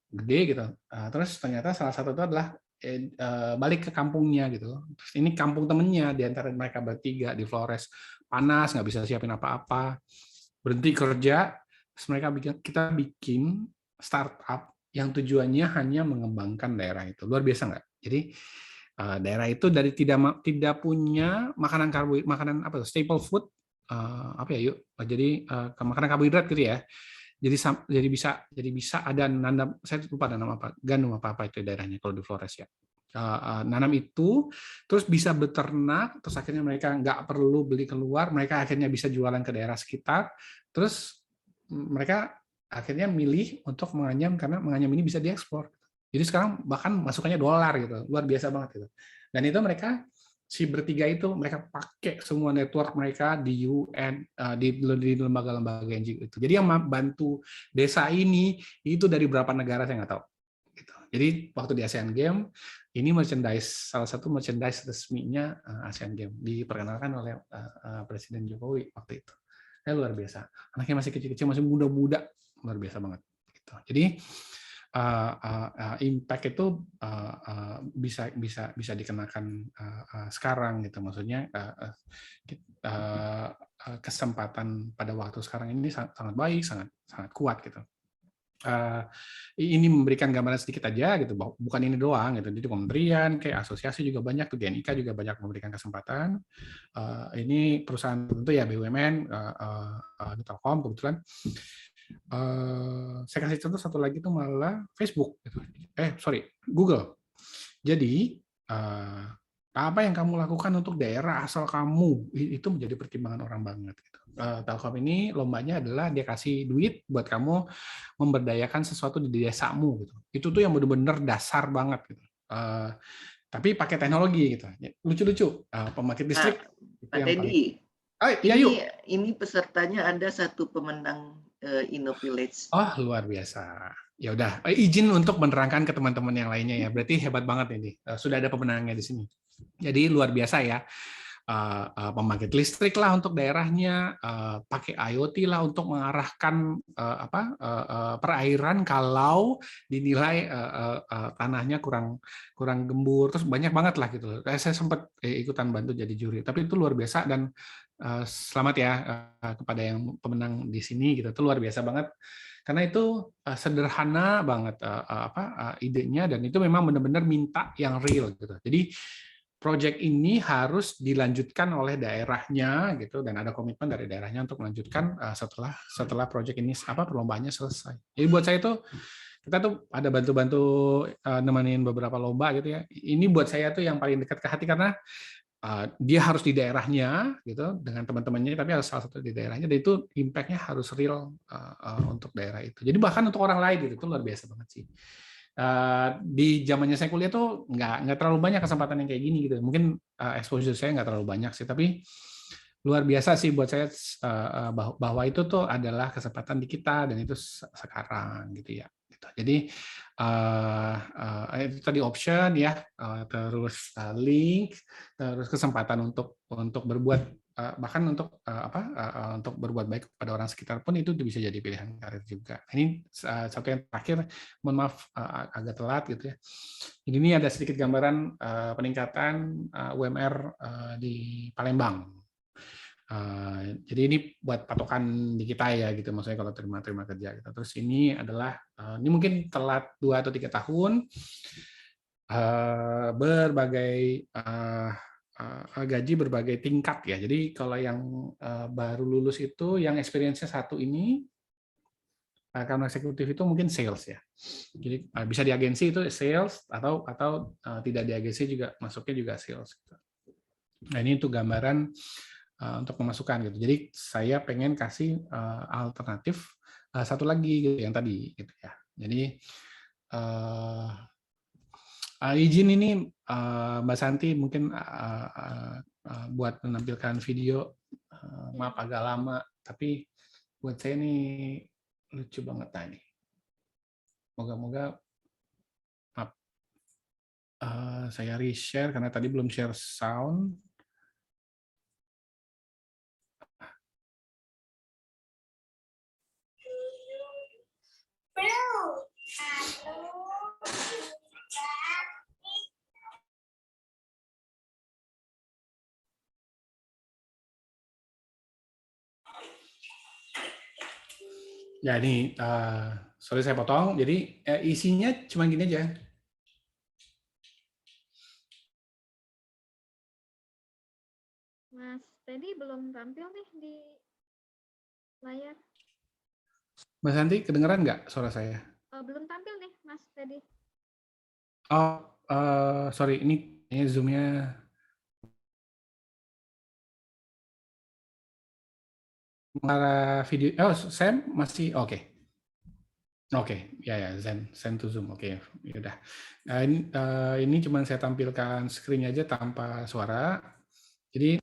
gede gitu. Terus ternyata salah satu itu adalah balik ke kampungnya gitu. Terus ini kampung temennya di antara mereka bertiga di Flores, panas, nggak bisa siapin apa-apa. Berhenti kerja, terus kita bikin startup yang tujuannya hanya mengembangkan daerah itu. Luar biasa nggak? Jadi daerah itu dari tidak punya makanan apa tuh, staple food, apa ya yuk? Jadi makanan karbohidrat gitu ya. Jadi bisa ada nanam, saya lupa nanam apa, gandum apa itu daerahnya kalau di Flores ya. Nanam itu, terus bisa beternak, terus akhirnya mereka nggak perlu beli keluar, mereka akhirnya bisa jualan ke daerah sekitar, terus mereka akhirnya milih untuk menganyam karena menganyam ini bisa diekspor. Jadi sekarang bahkan masukannya $, gitu, luar biasa banget gitu. Dan itu mereka si bertiga itu mereka pakai semua network mereka di UN, di lembaga-lembaga NGO itu. Jadi yang bantu desa ini itu dari berapa negara saya nggak tahu. Gitu. Jadi waktu di ASEAN Games ini salah satu merchandise resminya ASEAN Games diperkenalkan oleh Presiden Jokowi waktu itu. Luar biasa. Anaknya masih kecil-kecil, masih muda-muda, luar biasa banget. Gitu. Jadi impact itu bisa dikenakan sekarang gitu. Maksudnya kesempatan pada waktu sekarang ini sangat baik, sangat kuat gitu. Ini memberikan gambaran sedikit aja gitu, bukan ini doang gitu. Jadi kementerian, kayak asosiasi juga banyak, tuh GNIK juga banyak memberikan kesempatan. Ini perusahaan tentu ya BUMN, Telkom kebetulan. Saya kasih contoh satu lagi tuh malah Facebook gitu. Google. Jadi apa yang kamu lakukan untuk daerah asal kamu itu menjadi pertimbangan orang banget gitu. Telkom ini lombanya adalah dia kasih duit buat kamu memberdayakan sesuatu di desamu gitu. Itu tuh yang benar-benar dasar banget gitu. Tapi pakai teknologi gitu. Lucu-lucu. Pembangkit listrik Pak Teddy. Ini pesertanya ada satu pemenang InnoVillage. Oh, luar biasa. Ya udah, izin untuk menerangkan ke teman-teman yang lainnya ya. Berarti hebat banget ini. Sudah ada pemenangnya di sini. Jadi luar biasa ya. Pembangkit listrik lah untuk daerahnya, pakai IoT lah untuk mengarahkan perairan kalau dinilai tanahnya kurang gembur, terus banyak banget lah gitu. Saya sempat ikutan bantu jadi juri, tapi itu luar biasa dan selamat ya kepada yang pemenang di sini gitu. Itu luar biasa banget karena itu sederhana banget idenya dan itu memang benar-benar minta yang real gitu. Jadi proyek ini harus dilanjutkan oleh daerahnya gitu dan ada komitmen dari daerahnya untuk melanjutkan setelah proyek ini perlombaannya selesai. Jadi buat saya itu kita tuh ada bantu-bantu nemenin beberapa lomba gitu ya. Ini buat saya tuh yang paling dekat ke hati karena dia harus di daerahnya gitu dengan teman-temannya tapi harus salah satu di daerahnya dan itu impact-nya harus real untuk daerah itu. Jadi bahkan untuk orang lain gitu itu luar biasa banget sih. Di zamannya saya kuliah tuh nggak terlalu banyak kesempatan yang kayak gini gitu. Mungkin exposure saya nggak terlalu banyak sih, tapi luar biasa sih buat saya bahwa itu tuh adalah kesempatan di kita dan itu sekarang gitu ya. Gitu. Jadi itu tadi option ya, terus link, terus kesempatan untuk berbuat bahkan untuk untuk berbuat baik kepada orang sekitar pun itu bisa jadi pilihan karir juga. Ini satu yang terakhir, mohon maaf agak telat gitu ya. Ini ada sedikit gambaran peningkatan UMR di Palembang. Jadi ini buat patokan di kita ya gitu, maksudnya kalau terima kerja gitu. Terus ini adalah ini mungkin telat 2 atau 3 tahun berbagai gaji berbagai tingkat ya. Jadi kalau yang baru lulus itu yang experience-nya 1 ini karena eksekutif itu mungkin sales ya. Jadi bisa di agensi itu sales atau tidak di agensi juga masuknya juga sales. Nah ini untuk gambaran untuk pemasukan gitu. Jadi saya pengen kasih alternatif satu lagi gitu, yang tadi gitu ya. Jadi izin ini Mbak Santi mungkin buat menampilkan video, maaf agak lama, tapi buat saya ini lucu banget tadi. Moga-moga maaf saya reshare karena tadi belum share sound. Ya ini, sorry saya potong. Jadi isinya cuma gini aja. Mas Teddy belum tampil nih di layar. Mas Santi, kedengeran nggak suara saya? Belum tampil nih, Mas Teddy. Oh, sorry, ini Zoom-nya. Video, saya masih oke. Oke, ya send to Zoom. Oke, ya udah. Nah, ini cuma saya tampilkan screen aja tanpa suara. Jadi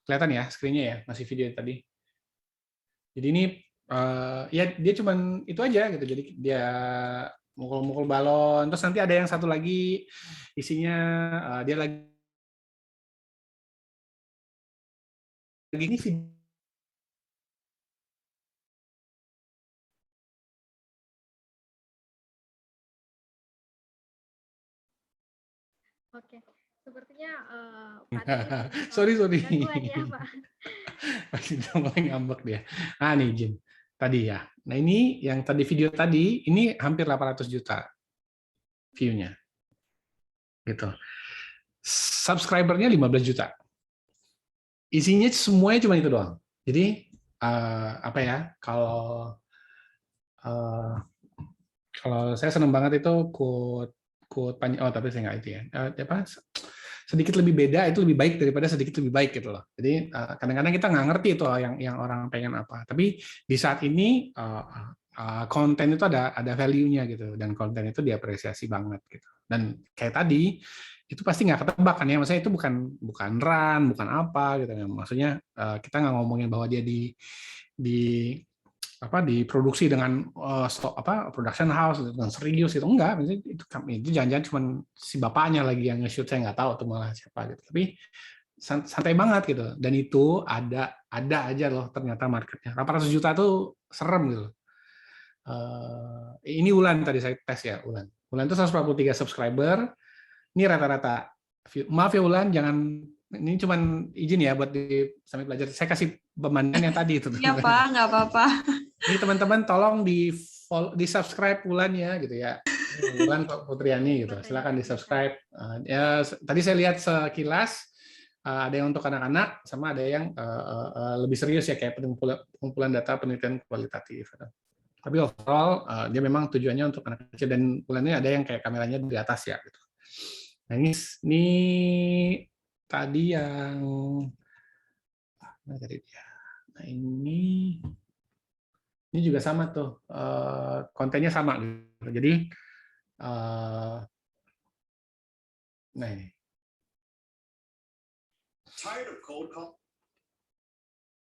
kelihatan ya screen-nya ya, masih video tadi. Jadi ini ya dia cuma itu aja gitu. Jadi dia mukul-mukul balon, terus nanti ada yang satu lagi isinya dia lagi ini video. Oke, sepertinya Pak Teddy sorry. gangguan ya Pak. Masih mulai ngambek dia. Nah nih Jin, tadi ya. Nah ini yang tadi video tadi, ini hampir 800 juta view-nya. Gitu. Subscriber-nya 15 juta. Isinya semuanya cuma itu doang. Jadi apa ya? Kalau saya seneng banget itu quote tapi saya nggak itu ya. Sedikit lebih beda itu lebih baik daripada sedikit lebih baik gitu loh. Jadi kadang-kadang kita nggak ngerti itu yang orang pengen apa. Tapi di saat ini konten itu ada value-nya gitu, dan konten itu diapresiasi banget gitu. Dan kayak tadi itu pasti nggak ketebak kan ya, maksudnya itu bukan run, bukan apa gitu ya. Maksudnya kita nggak ngomongin bahwa dia diproduksi dengan production house dengan serius gitu, enggak, itu jangan-jangan cuma si bapaknya lagi yang nge-shoot, saya nggak tahu tuh malah siapa gitu, tapi santai banget gitu. Dan itu ada aja loh ternyata marketnya. 800 juta tuh serem gitu. Ini Ulan tadi saya tes ya, Ulan tuh 143 subscriber, ini rata-rata. Maaf ya Ulan, jangan, ini cuman izin ya buat sambil belajar, saya kasih pemandangan yang tadi itu. Iya Pak, nggak apa-apa. Ini teman-teman tolong di subscribe Ulan ya gitu ya. Ulan Putriani gitu. Silakan di subscribe. Ya tadi saya lihat sekilas ada yang untuk anak-anak sama ada yang lebih serius ya, kayak pengumpulan data penelitian kualitatif. Tapi overall dia memang tujuannya untuk anak kecil, dan Ulan ini ada yang kayak kameranya di atas ya gitu. Nah ini tadi yang nah ini juga sama tuh, kontennya sama gitu. Jadi nah ini.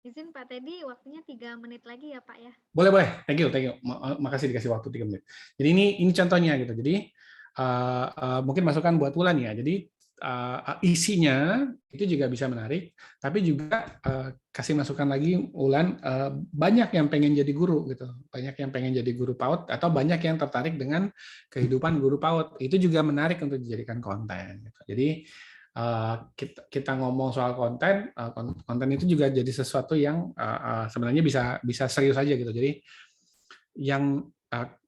Izin Pak Teddy, waktunya 3 menit lagi ya Pak ya. Boleh. Thank you. Makasih dikasih waktu 3 menit. Jadi ini contohnya gitu. Jadi mungkin masukan buat Ulan ya. Jadi isinya itu juga bisa menarik, tapi juga kasih masukan lagi Ulan, banyak yang pengen jadi guru gitu, banyak yang pengen jadi guru PAUD, atau banyak yang tertarik dengan kehidupan guru PAUD, itu juga menarik untuk dijadikan konten gitu. Jadi kita ngomong soal konten itu juga jadi sesuatu yang sebenarnya bisa serius aja gitu. Jadi yang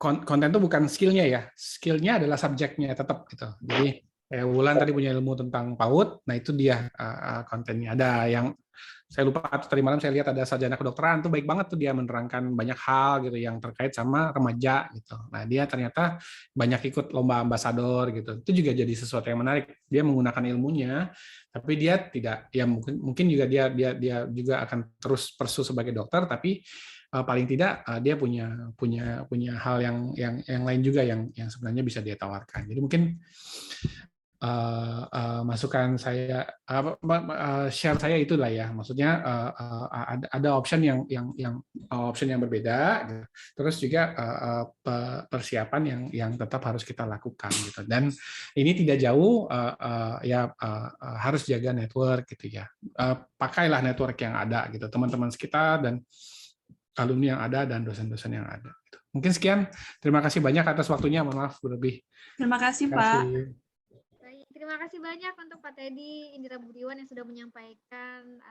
konten itu bukan skillnya ya, skillnya adalah subjeknya tetap gitu. Jadi Wulan tadi punya ilmu tentang PAUD, nah itu dia kontennya. Ada yang saya lupa tadi malam saya lihat ada sarjana kedokteran, tuh baik banget tuh, dia menerangkan banyak hal gitu yang terkait sama remaja gitu. Nah dia ternyata banyak ikut lomba ambasador gitu. Itu juga jadi sesuatu yang menarik. Dia menggunakan ilmunya, tapi dia tidak, ya mungkin juga dia juga akan terus pursue sebagai dokter, tapi paling tidak dia punya hal yang lain juga yang sebenarnya bisa dia tawarkan. Jadi mungkin masukan saya, share saya itulah ya, maksudnya ada option yang option yang berbeda, terus juga persiapan yang tetap harus kita lakukan gitu. Dan ini tidak jauh ya, harus jaga network gitu ya, pakailah network yang ada gitu, teman-teman sekitar dan alumni yang ada dan dosen-dosen yang ada gitu. Mungkin sekian, terima kasih banyak atas waktunya, mohon maaf berlebih. Terima kasih Pak. Terima kasih banyak untuk Pak Teddy Indira Budiwan yang sudah menyampaikan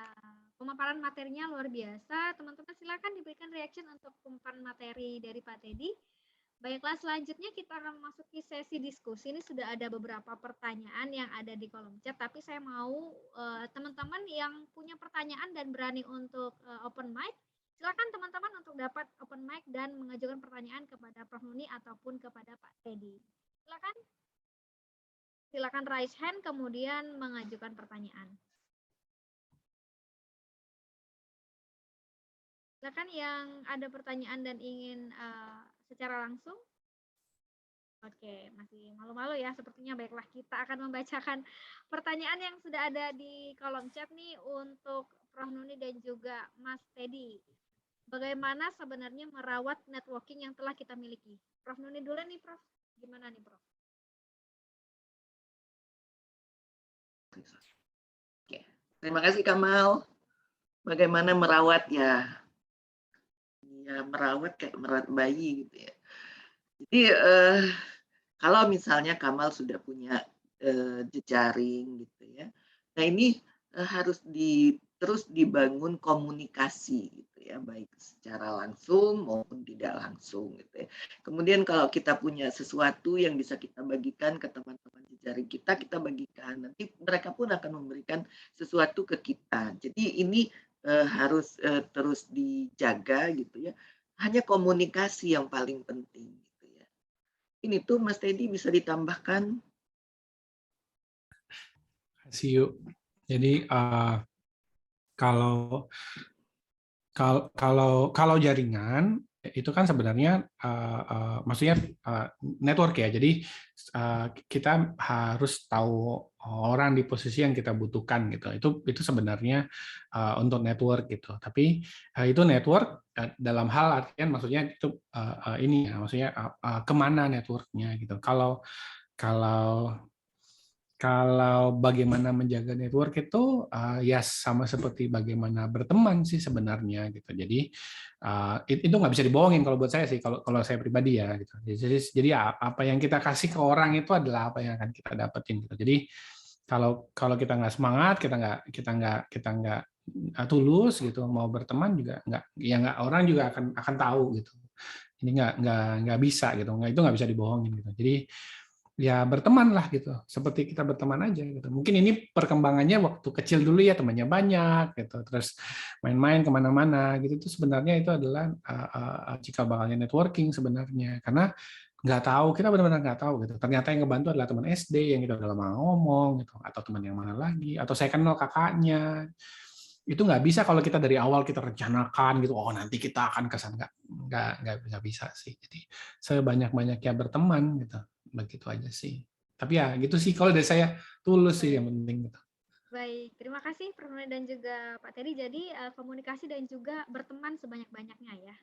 pemaparan materinya luar biasa. Teman-teman silakan diberikan reaction untuk pemaparan materi dari Pak Teddy. Baiklah, selanjutnya kita akan memasuki sesi diskusi. Ini sudah ada beberapa pertanyaan yang ada di kolom chat, tapi saya mau teman-teman yang punya pertanyaan dan berani untuk open mic, silakan teman-teman untuk dapat open mic dan mengajukan pertanyaan kepada Prof. Nuni ataupun kepada Pak Teddy. Silakan raise hand kemudian mengajukan pertanyaan. Silakan yang ada pertanyaan dan ingin secara langsung. Oke, masih malu-malu ya sepertinya. Baiklah, kita akan membacakan pertanyaan yang sudah ada di kolom chat nih untuk Prof. Nuni dan juga Mas Teddy. Bagaimana sebenarnya merawat networking yang telah kita miliki? Prof. Nuni dulu nih, Prof. Gimana nih, Prof? Oke. Terima kasih Kamal. Bagaimana merawat ya? Ya merawat kayak merawat bayi gitu ya. Jadi kalau misalnya Kamal sudah punya jejaring gitu ya, nah ini harus terus dibangun komunikasi gitu ya, baik secara langsung maupun tidak langsung gitu ya. Kemudian kalau kita punya sesuatu yang bisa kita bagikan ke teman-teman jejaring kita bagikan. Nanti mereka pun akan memberikan sesuatu ke kita. Jadi ini harus terus dijaga gitu ya. Hanya komunikasi yang paling penting. Ini tuh Mas Teddy bisa ditambahkan. See you. Jadi kalau jaringan itu kan sebenarnya maksudnya network ya. Jadi kita harus tahu orang di posisi yang kita butuhkan gitu. Itu sebenarnya untuk network gitu. Tapi itu network dalam hal artian maksudnya itu ini ya, maksudnya kemana networknya gitu. Kalau bagaimana menjaga network itu ya sama seperti bagaimana berteman sih sebenarnya gitu. Jadi itu nggak bisa dibohongin kalau buat saya sih, kalau saya pribadi ya gitu. Jadi apa yang kita kasih ke orang itu adalah apa yang akan kita dapetin gitu. Jadi kalau kita nggak semangat, kita nggak tulus gitu mau berteman juga nggak orang juga akan tahu gitu. Ini nggak bisa gitu, itu nggak bisa dibohongin gitu. Jadi ya berteman lah gitu, seperti kita berteman aja gitu. Mungkin ini perkembangannya waktu kecil dulu ya, temannya banyak gitu, terus main-main kemana-mana gitu. Itu sebenarnya itu adalah cikal bakalnya networking sebenarnya, karena nggak tahu, kita benar-benar nggak tahu gitu. Ternyata yang ngebantu adalah teman SD yang kita udah lama ngomong gitu, atau teman yang mana lagi, atau saya kenal kakaknya. Itu nggak bisa kalau kita dari awal kita rencanakan gitu, oh nanti kita akan kesan, nggak bisa sih. Jadi sebanyak-banyaknya berteman gitu, begitu aja sih. Tapi ya gitu sih, kalau dari saya tulus sih yang penting gitu. Baik, terima kasih Prof. Nuni dan juga Pak Teddy. Jadi komunikasi dan juga berteman sebanyak-banyaknya ya.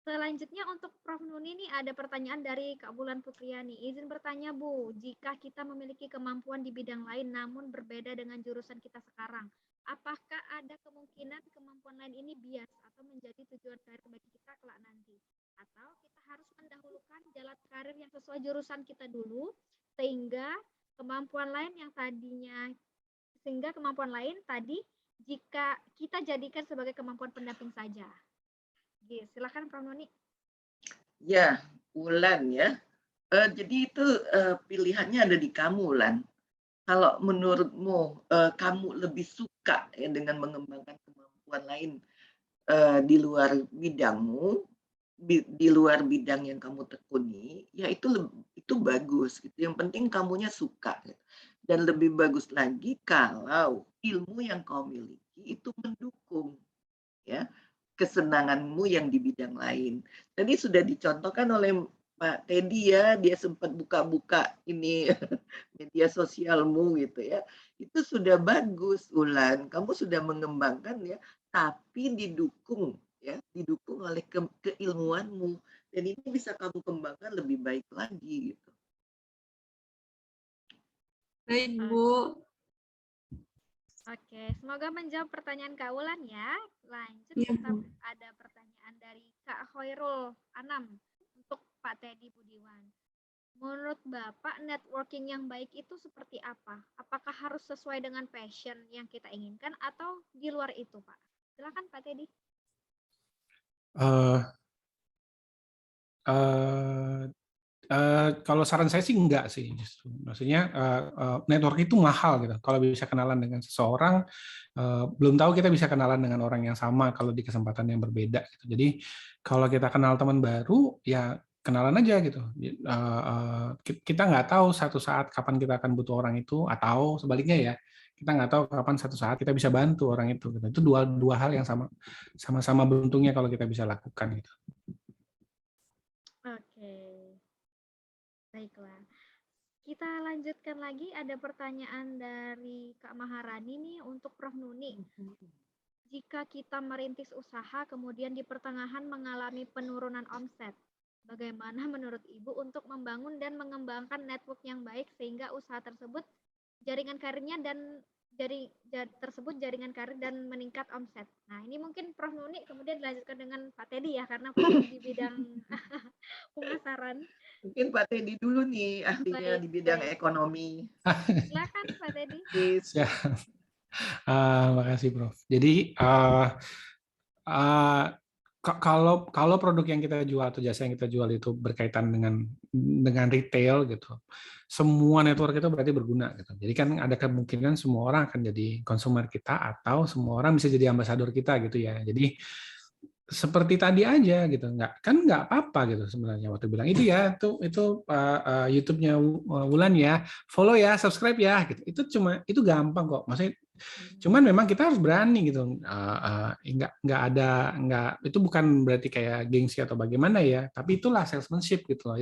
Selanjutnya untuk Prof. Nuni ini ada pertanyaan dari Kak Bulan Putriani. Izin bertanya Bu, jika kita memiliki kemampuan di bidang lain namun berbeda dengan jurusan kita sekarang, apakah ada kemungkinan kemampuan lain ini bias atau menjadi tujuan karir bagi kita kelak nanti? Atau kita harus mendahulukan jalan karir yang sesuai jurusan kita dulu, sehingga kemampuan lain tadi jika kita jadikan sebagai kemampuan pendamping saja. Silakan Prof. Nuni. Ya, Ulan ya. Jadi itu pilihannya ada di kamu, Ulan. Kalau menurutmu kamu lebih suka ya dengan mengembangkan kemampuan lain di luar bidangmu, di luar bidang yang kamu tekuni, ya itu bagus gitu. Yang penting kamunya suka. Gitu. Dan lebih bagus lagi kalau ilmu yang kau miliki itu mendukung ya kesenanganmu yang di bidang lain. Tadi sudah dicontohkan oleh Pak Teddy ya, dia sempat buka-buka ini media sosialmu gitu ya. Itu sudah bagus, Ulan. Kamu sudah mengembangkan ya, tapi didukung oleh keilmuanmu. Dan ini bisa kamu kembangkan lebih baik lagi gitu. Baik, Bu. Oke, semoga menjawab pertanyaan Kak Ulan ya. Lanjut, Ya, kita Bu. ada pertanyaan dari Kak Khairul Anam untuk Pak Teddy Budiwan. Menurut Bapak, networking yang baik itu seperti apa? Apakah harus sesuai dengan passion yang kita inginkan atau di luar itu, Pak? Silakan Pak Teddy. Kalau saran saya sih enggak sih, justru. Maksudnya network itu mahal gitu. Kalau bisa kenalan dengan seseorang, belum tahu kita bisa kenalan dengan orang yang sama kalau di kesempatan yang berbeda. Gitu. Jadi kalau kita kenal teman baru, ya kenalan aja gitu. Kita nggak tahu satu saat kapan kita akan butuh orang itu, atau sebaliknya ya, kita nggak tahu kapan satu saat kita bisa bantu orang itu. Gitu. Itu dua hal yang sama-sama beruntungnya kalau kita bisa lakukan. Gitu. Oke, baiklah. Kita lanjutkan lagi, ada pertanyaan dari Kak Maharani nih untuk Prof. Nuni. Jika kita merintis usaha kemudian di pertengahan mengalami penurunan omset, bagaimana menurut Ibu untuk membangun dan mengembangkan network yang baik sehingga usaha tersebut jaringan karirnya dan jaringan karir dan meningkat omset. Nah, ini mungkin Prof. Nuni kemudian dilanjutkan dengan Pak Teddy ya, karena di bidang pemasaran. Mungkin Pak Teddy dulu nih, ahlinya di bidang ekonomi. Silakan Pak Teddy. Siap. Makasih Prof. Jadi kalau produk yang kita jual atau jasa yang kita jual itu berkaitan dengan retail gitu, semua network itu berarti berguna gitu. Jadi kan ada kemungkinan semua orang akan jadi konsumer kita atau semua orang bisa jadi ambasador kita gitu ya. Jadi seperti tadi aja gitu, nggak apa-apa gitu sebenarnya waktu bilang itu ya itu YouTube-nya Wulan ya, follow ya, subscribe ya gitu. Itu gampang kok, maksudnya cuman memang kita harus berani gitu, nggak itu bukan berarti kayak gengsi atau bagaimana ya, tapi itulah salesmanship gitu loh,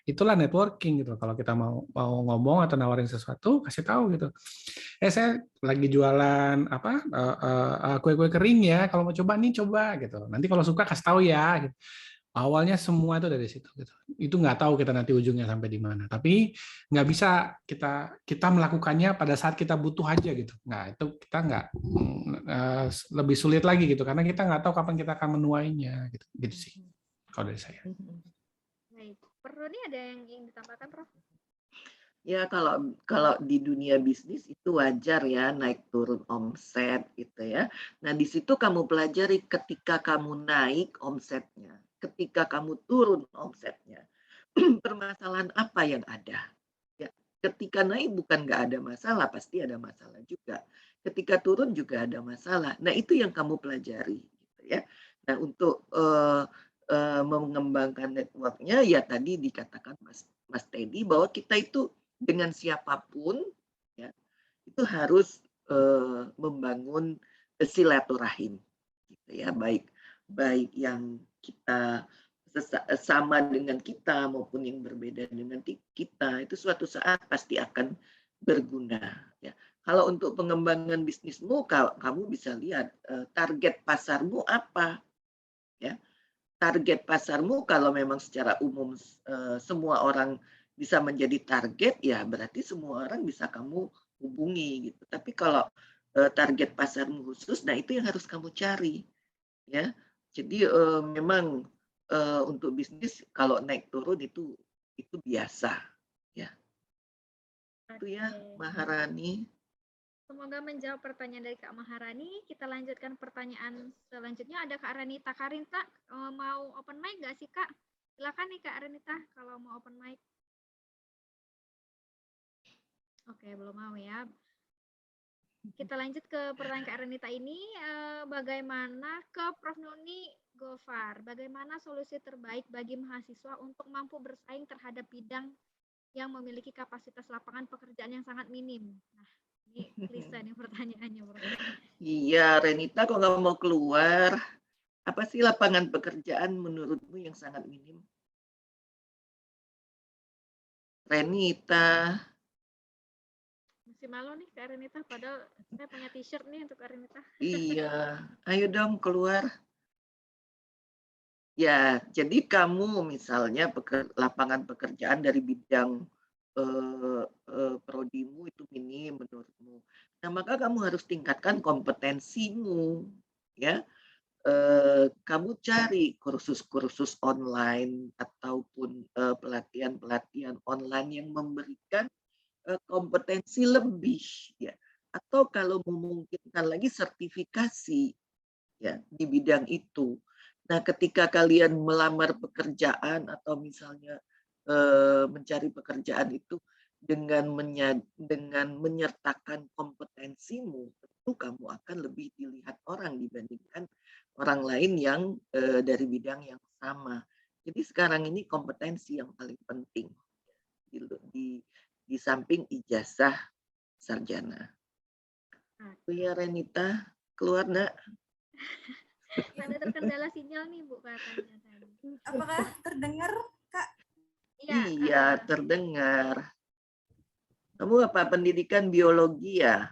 itulah networking gitu. Kalau kita mau ngomong atau nawarin sesuatu, kasih tahu gitu, saya lagi jualan kue-kue kering ya, kalau mau coba nih coba gitu, nanti kalau suka kasih tahu ya gitu. Awalnya semua itu dari situ gitu. Itu nggak tahu kita nanti ujungnya sampai di mana. Tapi nggak bisa kita melakukannya pada saat kita butuh aja gitu. Nggak, itu kita nggak lebih sulit lagi gitu karena kita nggak tahu kapan kita akan menuainya gitu. Gitu sih kalau dari saya. Baik, perlu nih ada yang ingin ditambahkan, Prof? Ya kalau di dunia bisnis itu wajar ya naik turun omset gitu ya. Nah di situ kamu pelajari ketika kamu naik omsetnya, ketika kamu turun omsetnya, permasalahan apa yang ada. Ya, ketika naik bukan nggak ada masalah, pasti ada masalah juga. Ketika turun juga ada masalah. Nah itu yang kamu pelajari gitu ya. Nah untuk mengembangkan networknya ya tadi dikatakan Mas Teddy bahwa kita itu dengan siapapun ya itu harus membangun silaturahim gitu ya, baik yang kita sama dengan kita maupun yang berbeda dengan kita, itu suatu saat pasti akan berguna ya. Kalau untuk pengembangan bisnismu kamu bisa lihat target pasarmu apa ya. Target pasarmu kalau memang secara umum semua orang bisa menjadi target, ya berarti semua orang bisa kamu hubungi gitu. Tapi kalau target pasarmu khusus, nah itu yang harus kamu cari, ya. Jadi memang untuk bisnis kalau naik turun itu biasa, ya. Itu ya, Maharani. Semoga menjawab pertanyaan dari Kak Maharani. Kita lanjutkan pertanyaan selanjutnya. Ada Kak Renita. Kak Renita mau open mic nggak sih Kak? Silakan nih Kak Renita kalau mau open mic. Oke, belum mau ya. Kita lanjut ke pertanyaan Kak Renita ini. Bagaimana ke Prof. Nuni Gofar? Bagaimana solusi terbaik bagi mahasiswa untuk mampu bersaing terhadap bidang yang memiliki kapasitas lapangan pekerjaan yang sangat minim? Nah, ini klise nih pertanyaannya, Prof. Iya, Renita kok nggak mau keluar? Apa sih lapangan pekerjaan menurutmu yang sangat minim? Renita. Masih malu nih Kak Renita, padahal saya punya t-shirt nih untuk Kak Renita. Iya, ayo dong keluar. Ya, jadi kamu misalnya lapangan pekerjaan dari bidang prodimu itu minim menurutmu. Nah, maka kamu harus tingkatkan kompetensimu, ya. Kamu cari kursus-kursus online ataupun pelatihan-pelatihan online yang memberikan kompetensi lebih, ya. Atau kalau memungkinkan lagi sertifikasi, ya, di bidang itu. Nah, ketika kalian melamar pekerjaan atau misalnya mencari pekerjaan itu dengan menyertakan kompetensimu, tentu kamu akan lebih dilihat orang dibandingkan orang lain yang dari bidang yang sama. Jadi sekarang ini kompetensi yang paling penting di samping ijazah sarjana. Iya, Renita, keluar enggak? Ada terkendala sinyal nih Bu katanya tadi. Apakah terdengar, Kak? Iya, terdengar. Kamu apa, pendidikan biologi ya?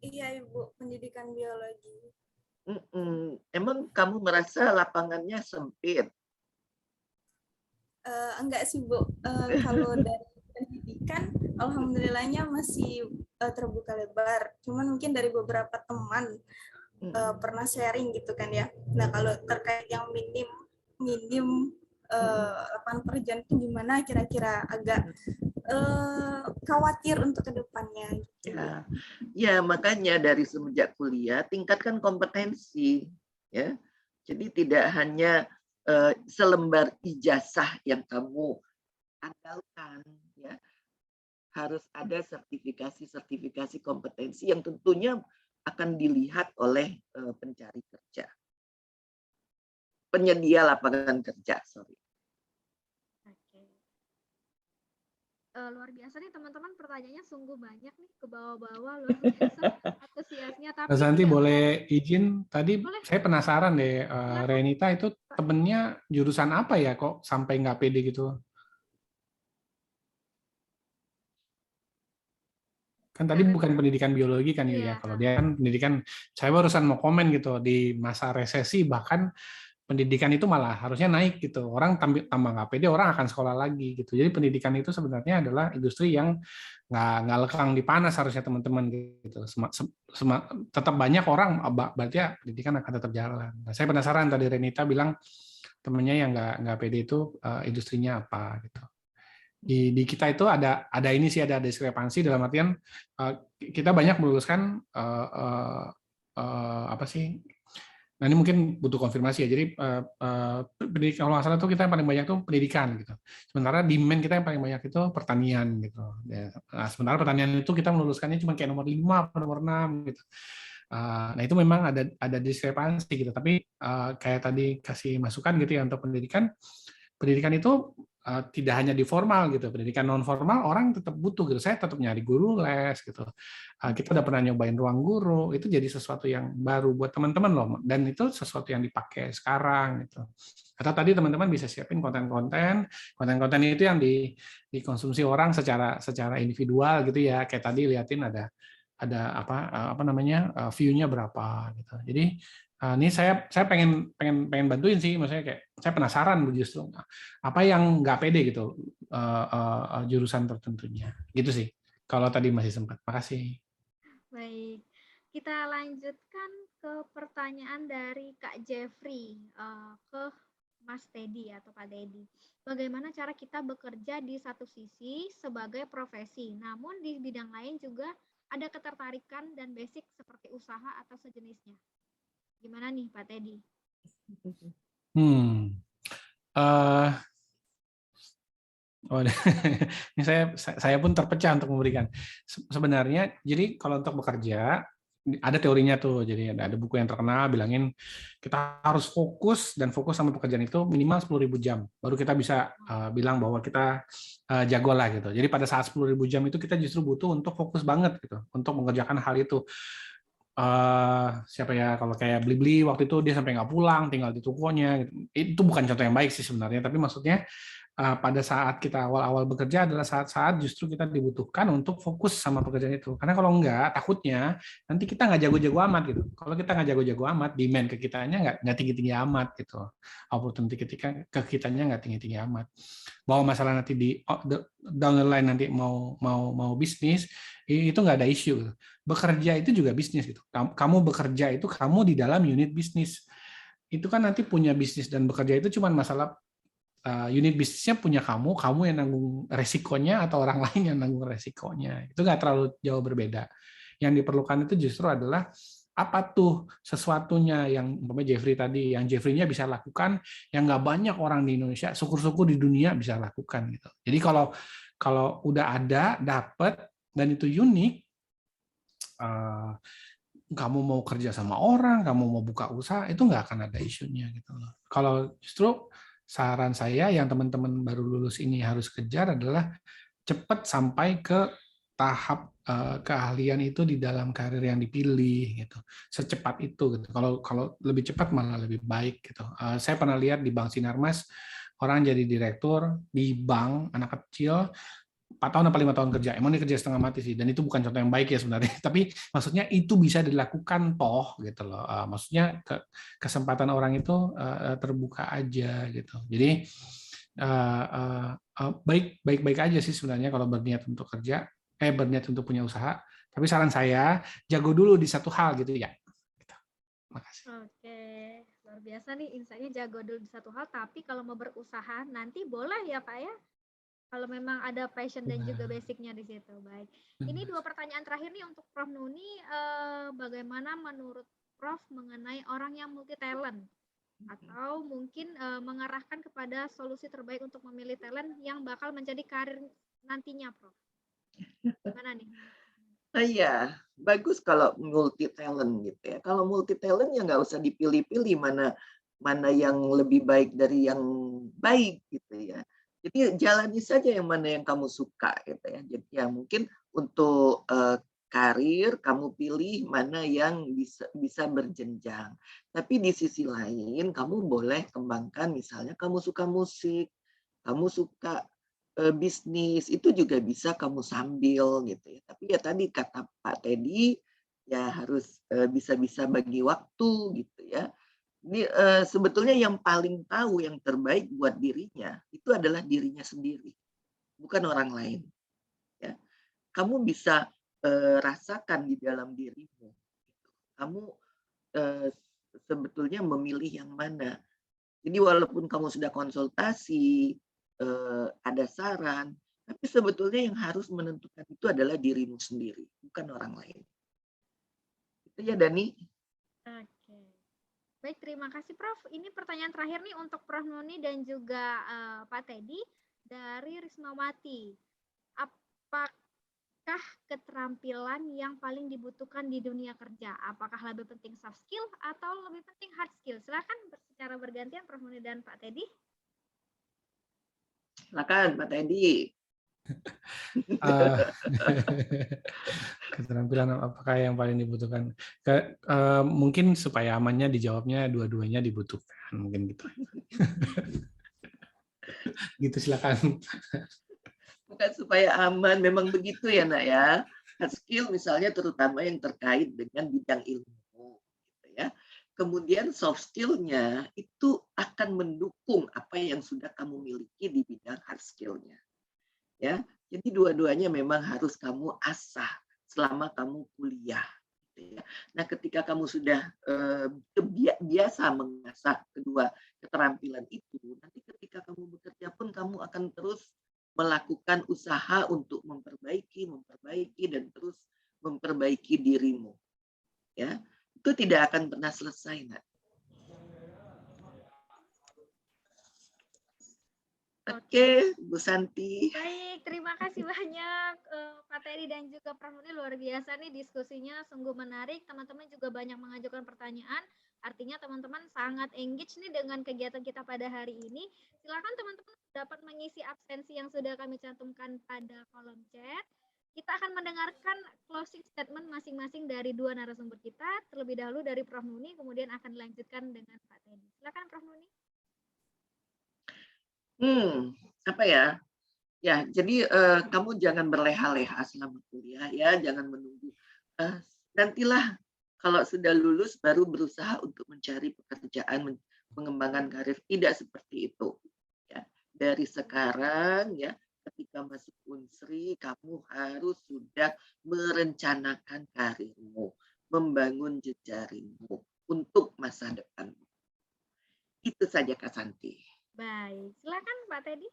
Iya, Ibu, pendidikan biologi. Emang kamu merasa lapangannya sempit? Enggak sih, Bu. Kalau dari pendidikan, alhamdulillahnya masih terbuka lebar. Cuman mungkin dari beberapa teman pernah sharing gitu kan ya. Nah, kalau terkait yang minim lapangan pekerjaan itu gimana, kira-kira agak khawatir untuk kedepannya. Gitu. Ya, makanya dari semenjak kuliah tingkatkan kompetensi, ya. Jadi tidak hanya selembar ijazah yang kamu andalkan, ya. Harus ada sertifikasi kompetensi yang tentunya akan dilihat oleh pencari kerja, penyedia lapangan kerja, sorry. Luar biasa nih teman-teman, pertanyaannya sungguh banyak nih, ke bawah-bawah luar biasa antusiasnya. Tapi Mas Santi boleh izin, tadi saya penasaran deh, Renita itu temennya jurusan apa ya kok sampai nggak pede gitu? Kan tadi bukan pendidikan biologi kan ya, kalau dia kan pendidikan, saya barusan mau komen gitu, di masa resesi bahkan pendidikan itu malah harusnya naik gitu, orang tambah nggak pede, orang akan sekolah lagi gitu. Jadi pendidikan itu sebenarnya adalah industri yang nggak lekang di panas harusnya teman-teman gitu. Tetap banyak orang, berarti ya pendidikan akan tetap jalan. Nah, saya penasaran tadi Renita bilang temennya yang nggak pede itu industrinya apa gitu. Di kita itu ada ini sih, ada diskrepansi dalam artian kita banyak meluluskan apa sih? Nah ini mungkin butuh konfirmasi ya. Jadi pendidikan, kalau nggak salah itu kita yang paling banyak itu pendidikan gitu. Sementara demand kita yang paling banyak itu pertanian gitu. Nah, sementara pertanian itu kita meluluskannya cuma kayak nomor 5 atau nomor 6 gitu. Nah itu memang ada diskrepansi gitu. Tapi kayak tadi kasih masukan gitu ya untuk pendidikan itu tidak hanya di formal gitu, pendidikan non formal orang tetap butuh gitu. Saya tetap nyari guru les gitu. Kita udah pernah nyobain ruang guru, itu jadi sesuatu yang baru buat teman-teman loh, dan itu sesuatu yang dipakai sekarang gitu. Atau tadi teman-teman bisa siapin konten-konten itu yang dikonsumsi orang secara individual gitu ya. Kayak tadi liatin ada apa namanya view-nya berapa gitu. Jadi ini saya pengen bantuin sih, maksudnya kayak saya penasaran justru apa yang nggak pede gitu jurusan tertentunya gitu sih. Kalau tadi masih sempat, makasih. Baik, kita lanjutkan ke pertanyaan dari Kak Jeffrey ke Mas Teddy atau Pak Teddy. Bagaimana cara kita bekerja di satu sisi sebagai profesi, namun di bidang lain juga ada ketertarikan dan basic seperti usaha atau sejenisnya. Gimana nih Pak Teddy? Ini saya pun terpecah untuk memberikan. Sebenarnya, jadi kalau untuk bekerja ada teorinya tuh. Jadi ada buku yang terkenal bilangin kita harus fokus sama pekerjaan itu minimal 10.000 jam. Baru kita bisa bilang bahwa kita jago lah gitu. Jadi pada saat 10.000 jam itu kita justru butuh untuk fokus banget gitu untuk mengerjakan hal itu. Siapa ya, kalau kayak Blibli waktu itu dia sampai nggak pulang, tinggal di tokonya gitu. Itu bukan contoh yang baik sih sebenarnya, tapi maksudnya pada saat kita awal-awal bekerja adalah saat-saat justru kita dibutuhkan untuk fokus sama pekerjaan itu. Karena kalau enggak, takutnya nanti kita nggak jago-jago amat gitu. Kalau kita nggak jago-jago amat, demand ke kitanya nggak tinggi-tinggi amat gitu. Opportunity ke kitanya nggak tinggi-tinggi amat. Bahwa masalah nanti down the line nanti mau bisnis, itu nggak ada isu. Bekerja itu juga bisnis gitu. Kamu bekerja itu kamu di dalam unit bisnis. Itu kan nanti punya bisnis dan bekerja itu cuma masalah unit bisnisnya punya kamu yang nanggung resikonya atau orang lain yang nanggung resikonya. Itu nggak terlalu jauh berbeda. Yang diperlukan itu justru adalah apa tuh sesuatunya yang umpamanya Jeffrey tadi, yang Jeffrey-nya bisa lakukan, yang nggak banyak orang di Indonesia, syukur-syukur di dunia bisa lakukan gitu. Jadi kalau udah ada, dapat dan itu unik, kamu mau kerja sama orang, kamu mau buka usaha, itu nggak akan ada isunya gitu loh. Kalau justru saran saya yang teman-teman baru lulus ini harus kejar adalah cepat sampai ke tahap keahlian itu di dalam karir yang dipilih gitu, secepat itu gitu. Kalau lebih cepat malah lebih baik gitu. Saya pernah lihat di Bank Sinarmas orang jadi direktur di bank, anak kecil 4 tahun atau 5 tahun kerja, emang dia kerja setengah mati sih, dan itu bukan contoh yang baik ya sebenarnya. Tapi maksudnya itu bisa dilakukan toh gitu loh. Maksudnya kesempatan orang itu terbuka aja gitu. Jadi baik aja sih sebenarnya kalau berniat untuk kerja, berniat untuk punya usaha. Tapi saran saya jago dulu di satu hal gitu ya. Gitu. Makasih. Oke, luar biasa nih insight-nya, jago dulu di satu hal. Tapi kalau mau berusaha nanti boleh ya Pak ya. Kalau memang ada passion dan juga basicnya di situ. Baik. Ini 2 pertanyaan terakhir nih untuk Prof. Nuni. Bagaimana menurut Prof mengenai orang yang multi talent? Atau mungkin mengarahkan kepada solusi terbaik untuk memilih talent yang bakal menjadi karir nantinya, Prof. Gimana nih? Iya, bagus kalau multi talent gitu ya. Kalau multi talent ya nggak usah dipilih-pilih mana yang lebih baik dari yang baik gitu ya. Jadi jalani saja yang mana yang kamu suka gitu ya. Jadi ya mungkin untuk karir kamu pilih mana yang bisa berjenjang. Tapi di sisi lain kamu boleh kembangkan, misalnya kamu suka musik, kamu suka bisnis, itu juga bisa kamu sambil gitu ya. Tapi ya tadi kata Pak Teddy ya harus bisa-bisa bagi waktu gitu ya. Ini sebetulnya yang paling tahu yang terbaik buat dirinya itu adalah dirinya sendiri, bukan orang lain. Ya, kamu bisa rasakan di dalam dirimu. Kamu sebetulnya memilih yang mana. Jadi walaupun kamu sudah konsultasi, ada saran, tapi sebetulnya yang harus menentukan itu adalah dirimu sendiri, bukan orang lain. Itu ya Dani. Oke. Baik, terima kasih Prof. Ini pertanyaan terakhir nih untuk Prof. Nuni dan juga Pak Teddy dari Rismawati. Apakah keterampilan yang paling dibutuhkan di dunia kerja? Apakah lebih penting soft skill atau lebih penting hard skill? Silakan secara bergantian Prof. Nuni dan Pak Teddy. Silakan Pak Teddy. Keterampilan apakah yang paling dibutuhkan? Mungkin supaya amannya dijawabnya dua-duanya dibutuhkan, mungkin gitu. Gitu silakan. Bukan supaya aman, memang begitu ya Nak ya. Hard skill misalnya terutama yang terkait dengan bidang ilmu, gitu ya. Kemudian soft skill-nya itu akan mendukung apa yang sudah kamu miliki di bidang hard skill-nya. Ya, jadi dua-duanya memang harus kamu asah selama kamu kuliah. Gitu ya. Nah, ketika kamu sudah biasa mengasah kedua keterampilan itu, nanti ketika kamu bekerja pun kamu akan terus melakukan usaha untuk memperbaiki dan terus memperbaiki dirimu. Ya, itu tidak akan pernah selesai, Nak. Oke, Bu Santi. Baik, terima kasih banyak Pak Teddy dan juga Prof. Nuni, luar biasa nih diskusinya, sungguh menarik. Teman-teman juga banyak mengajukan pertanyaan, artinya teman-teman sangat engage nih dengan kegiatan kita pada hari ini. Silakan teman-teman dapat mengisi absensi yang sudah kami cantumkan pada kolom chat. Kita akan mendengarkan closing statement masing-masing dari 2 narasumber kita, terlebih dahulu dari Prof. Nuni, kemudian akan dilanjutkan dengan Pak Teddy. Silakan Prof. Nuni. Apa ya? Ya, jadi kamu jangan berleha-leha selama kuliah ya, jangan menunggu. Nantilah kalau sudah lulus baru berusaha untuk mencari pekerjaan, mengembangkan karir. Tidak seperti itu. Ya, dari sekarang ya, ketika masuk Unsri, kamu harus sudah merencanakan karirmu, membangun jejaringmu untuk masa depanmu. Itu saja Kak Santi. Baik, silakan Pak Teddy.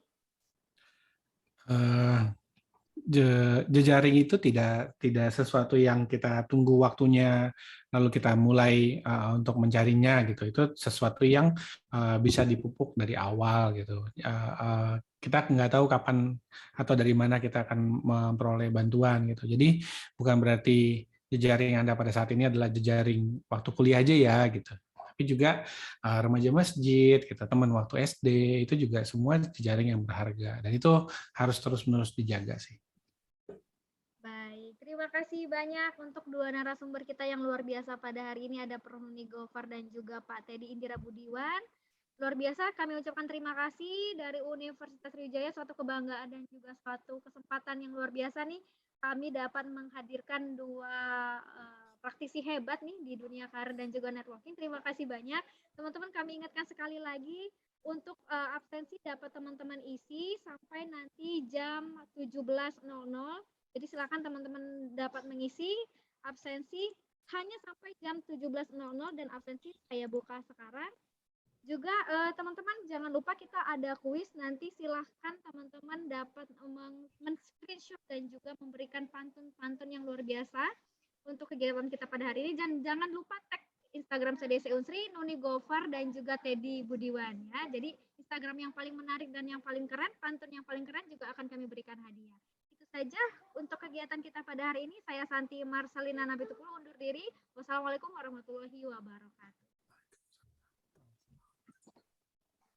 Jejaring itu tidak sesuatu yang kita tunggu waktunya lalu kita mulai untuk mencarinya gitu. Itu sesuatu yang bisa dipupuk dari awal gitu. Kita nggak tahu kapan atau dari mana kita akan memperoleh bantuan gitu. Jadi bukan berarti jejaring yang ada pada saat ini adalah jejaring waktu kuliah aja ya gitu. Tapi juga remaja masjid, kita teman waktu SD, itu juga semua jejaring yang berharga. Dan itu harus terus-menerus dijaga sih. Terima kasih banyak untuk dua narasumber kita yang luar biasa pada hari ini, ada Prof. Nuni Gofar dan juga Pak Teddy Indira Budiwan. Luar biasa, kami ucapkan terima kasih dari Universitas Sriwijaya, suatu kebanggaan dan juga suatu kesempatan yang luar biasa nih. Kami dapat menghadirkan dua praktisi hebat nih di dunia karir dan juga networking. Terima kasih banyak. Teman-teman, kami ingatkan sekali lagi untuk absensi dapat teman-teman isi sampai nanti jam 17.00. Jadi silakan teman-teman dapat mengisi absensi hanya sampai jam 17.00 dan absensi saya buka sekarang. Juga teman-teman jangan lupa kita ada kuis, nanti silahkan teman-teman dapat men-screenshot dan juga memberikan pantun-pantun yang luar biasa untuk kegiatan kita pada hari ini. Dan jangan lupa tag Instagram CDC Unsri, Nuni Gofar dan juga Teddy Budiwan ya. Jadi Instagram yang paling menarik dan yang paling keren, pantun yang paling keren juga akan kami berikan hadiah. Itu saja untuk kegiatan kita pada hari ini. Saya Santi Marcelina Nabitukul undur diri. Wassalamualaikum warahmatullahi wabarakatuh.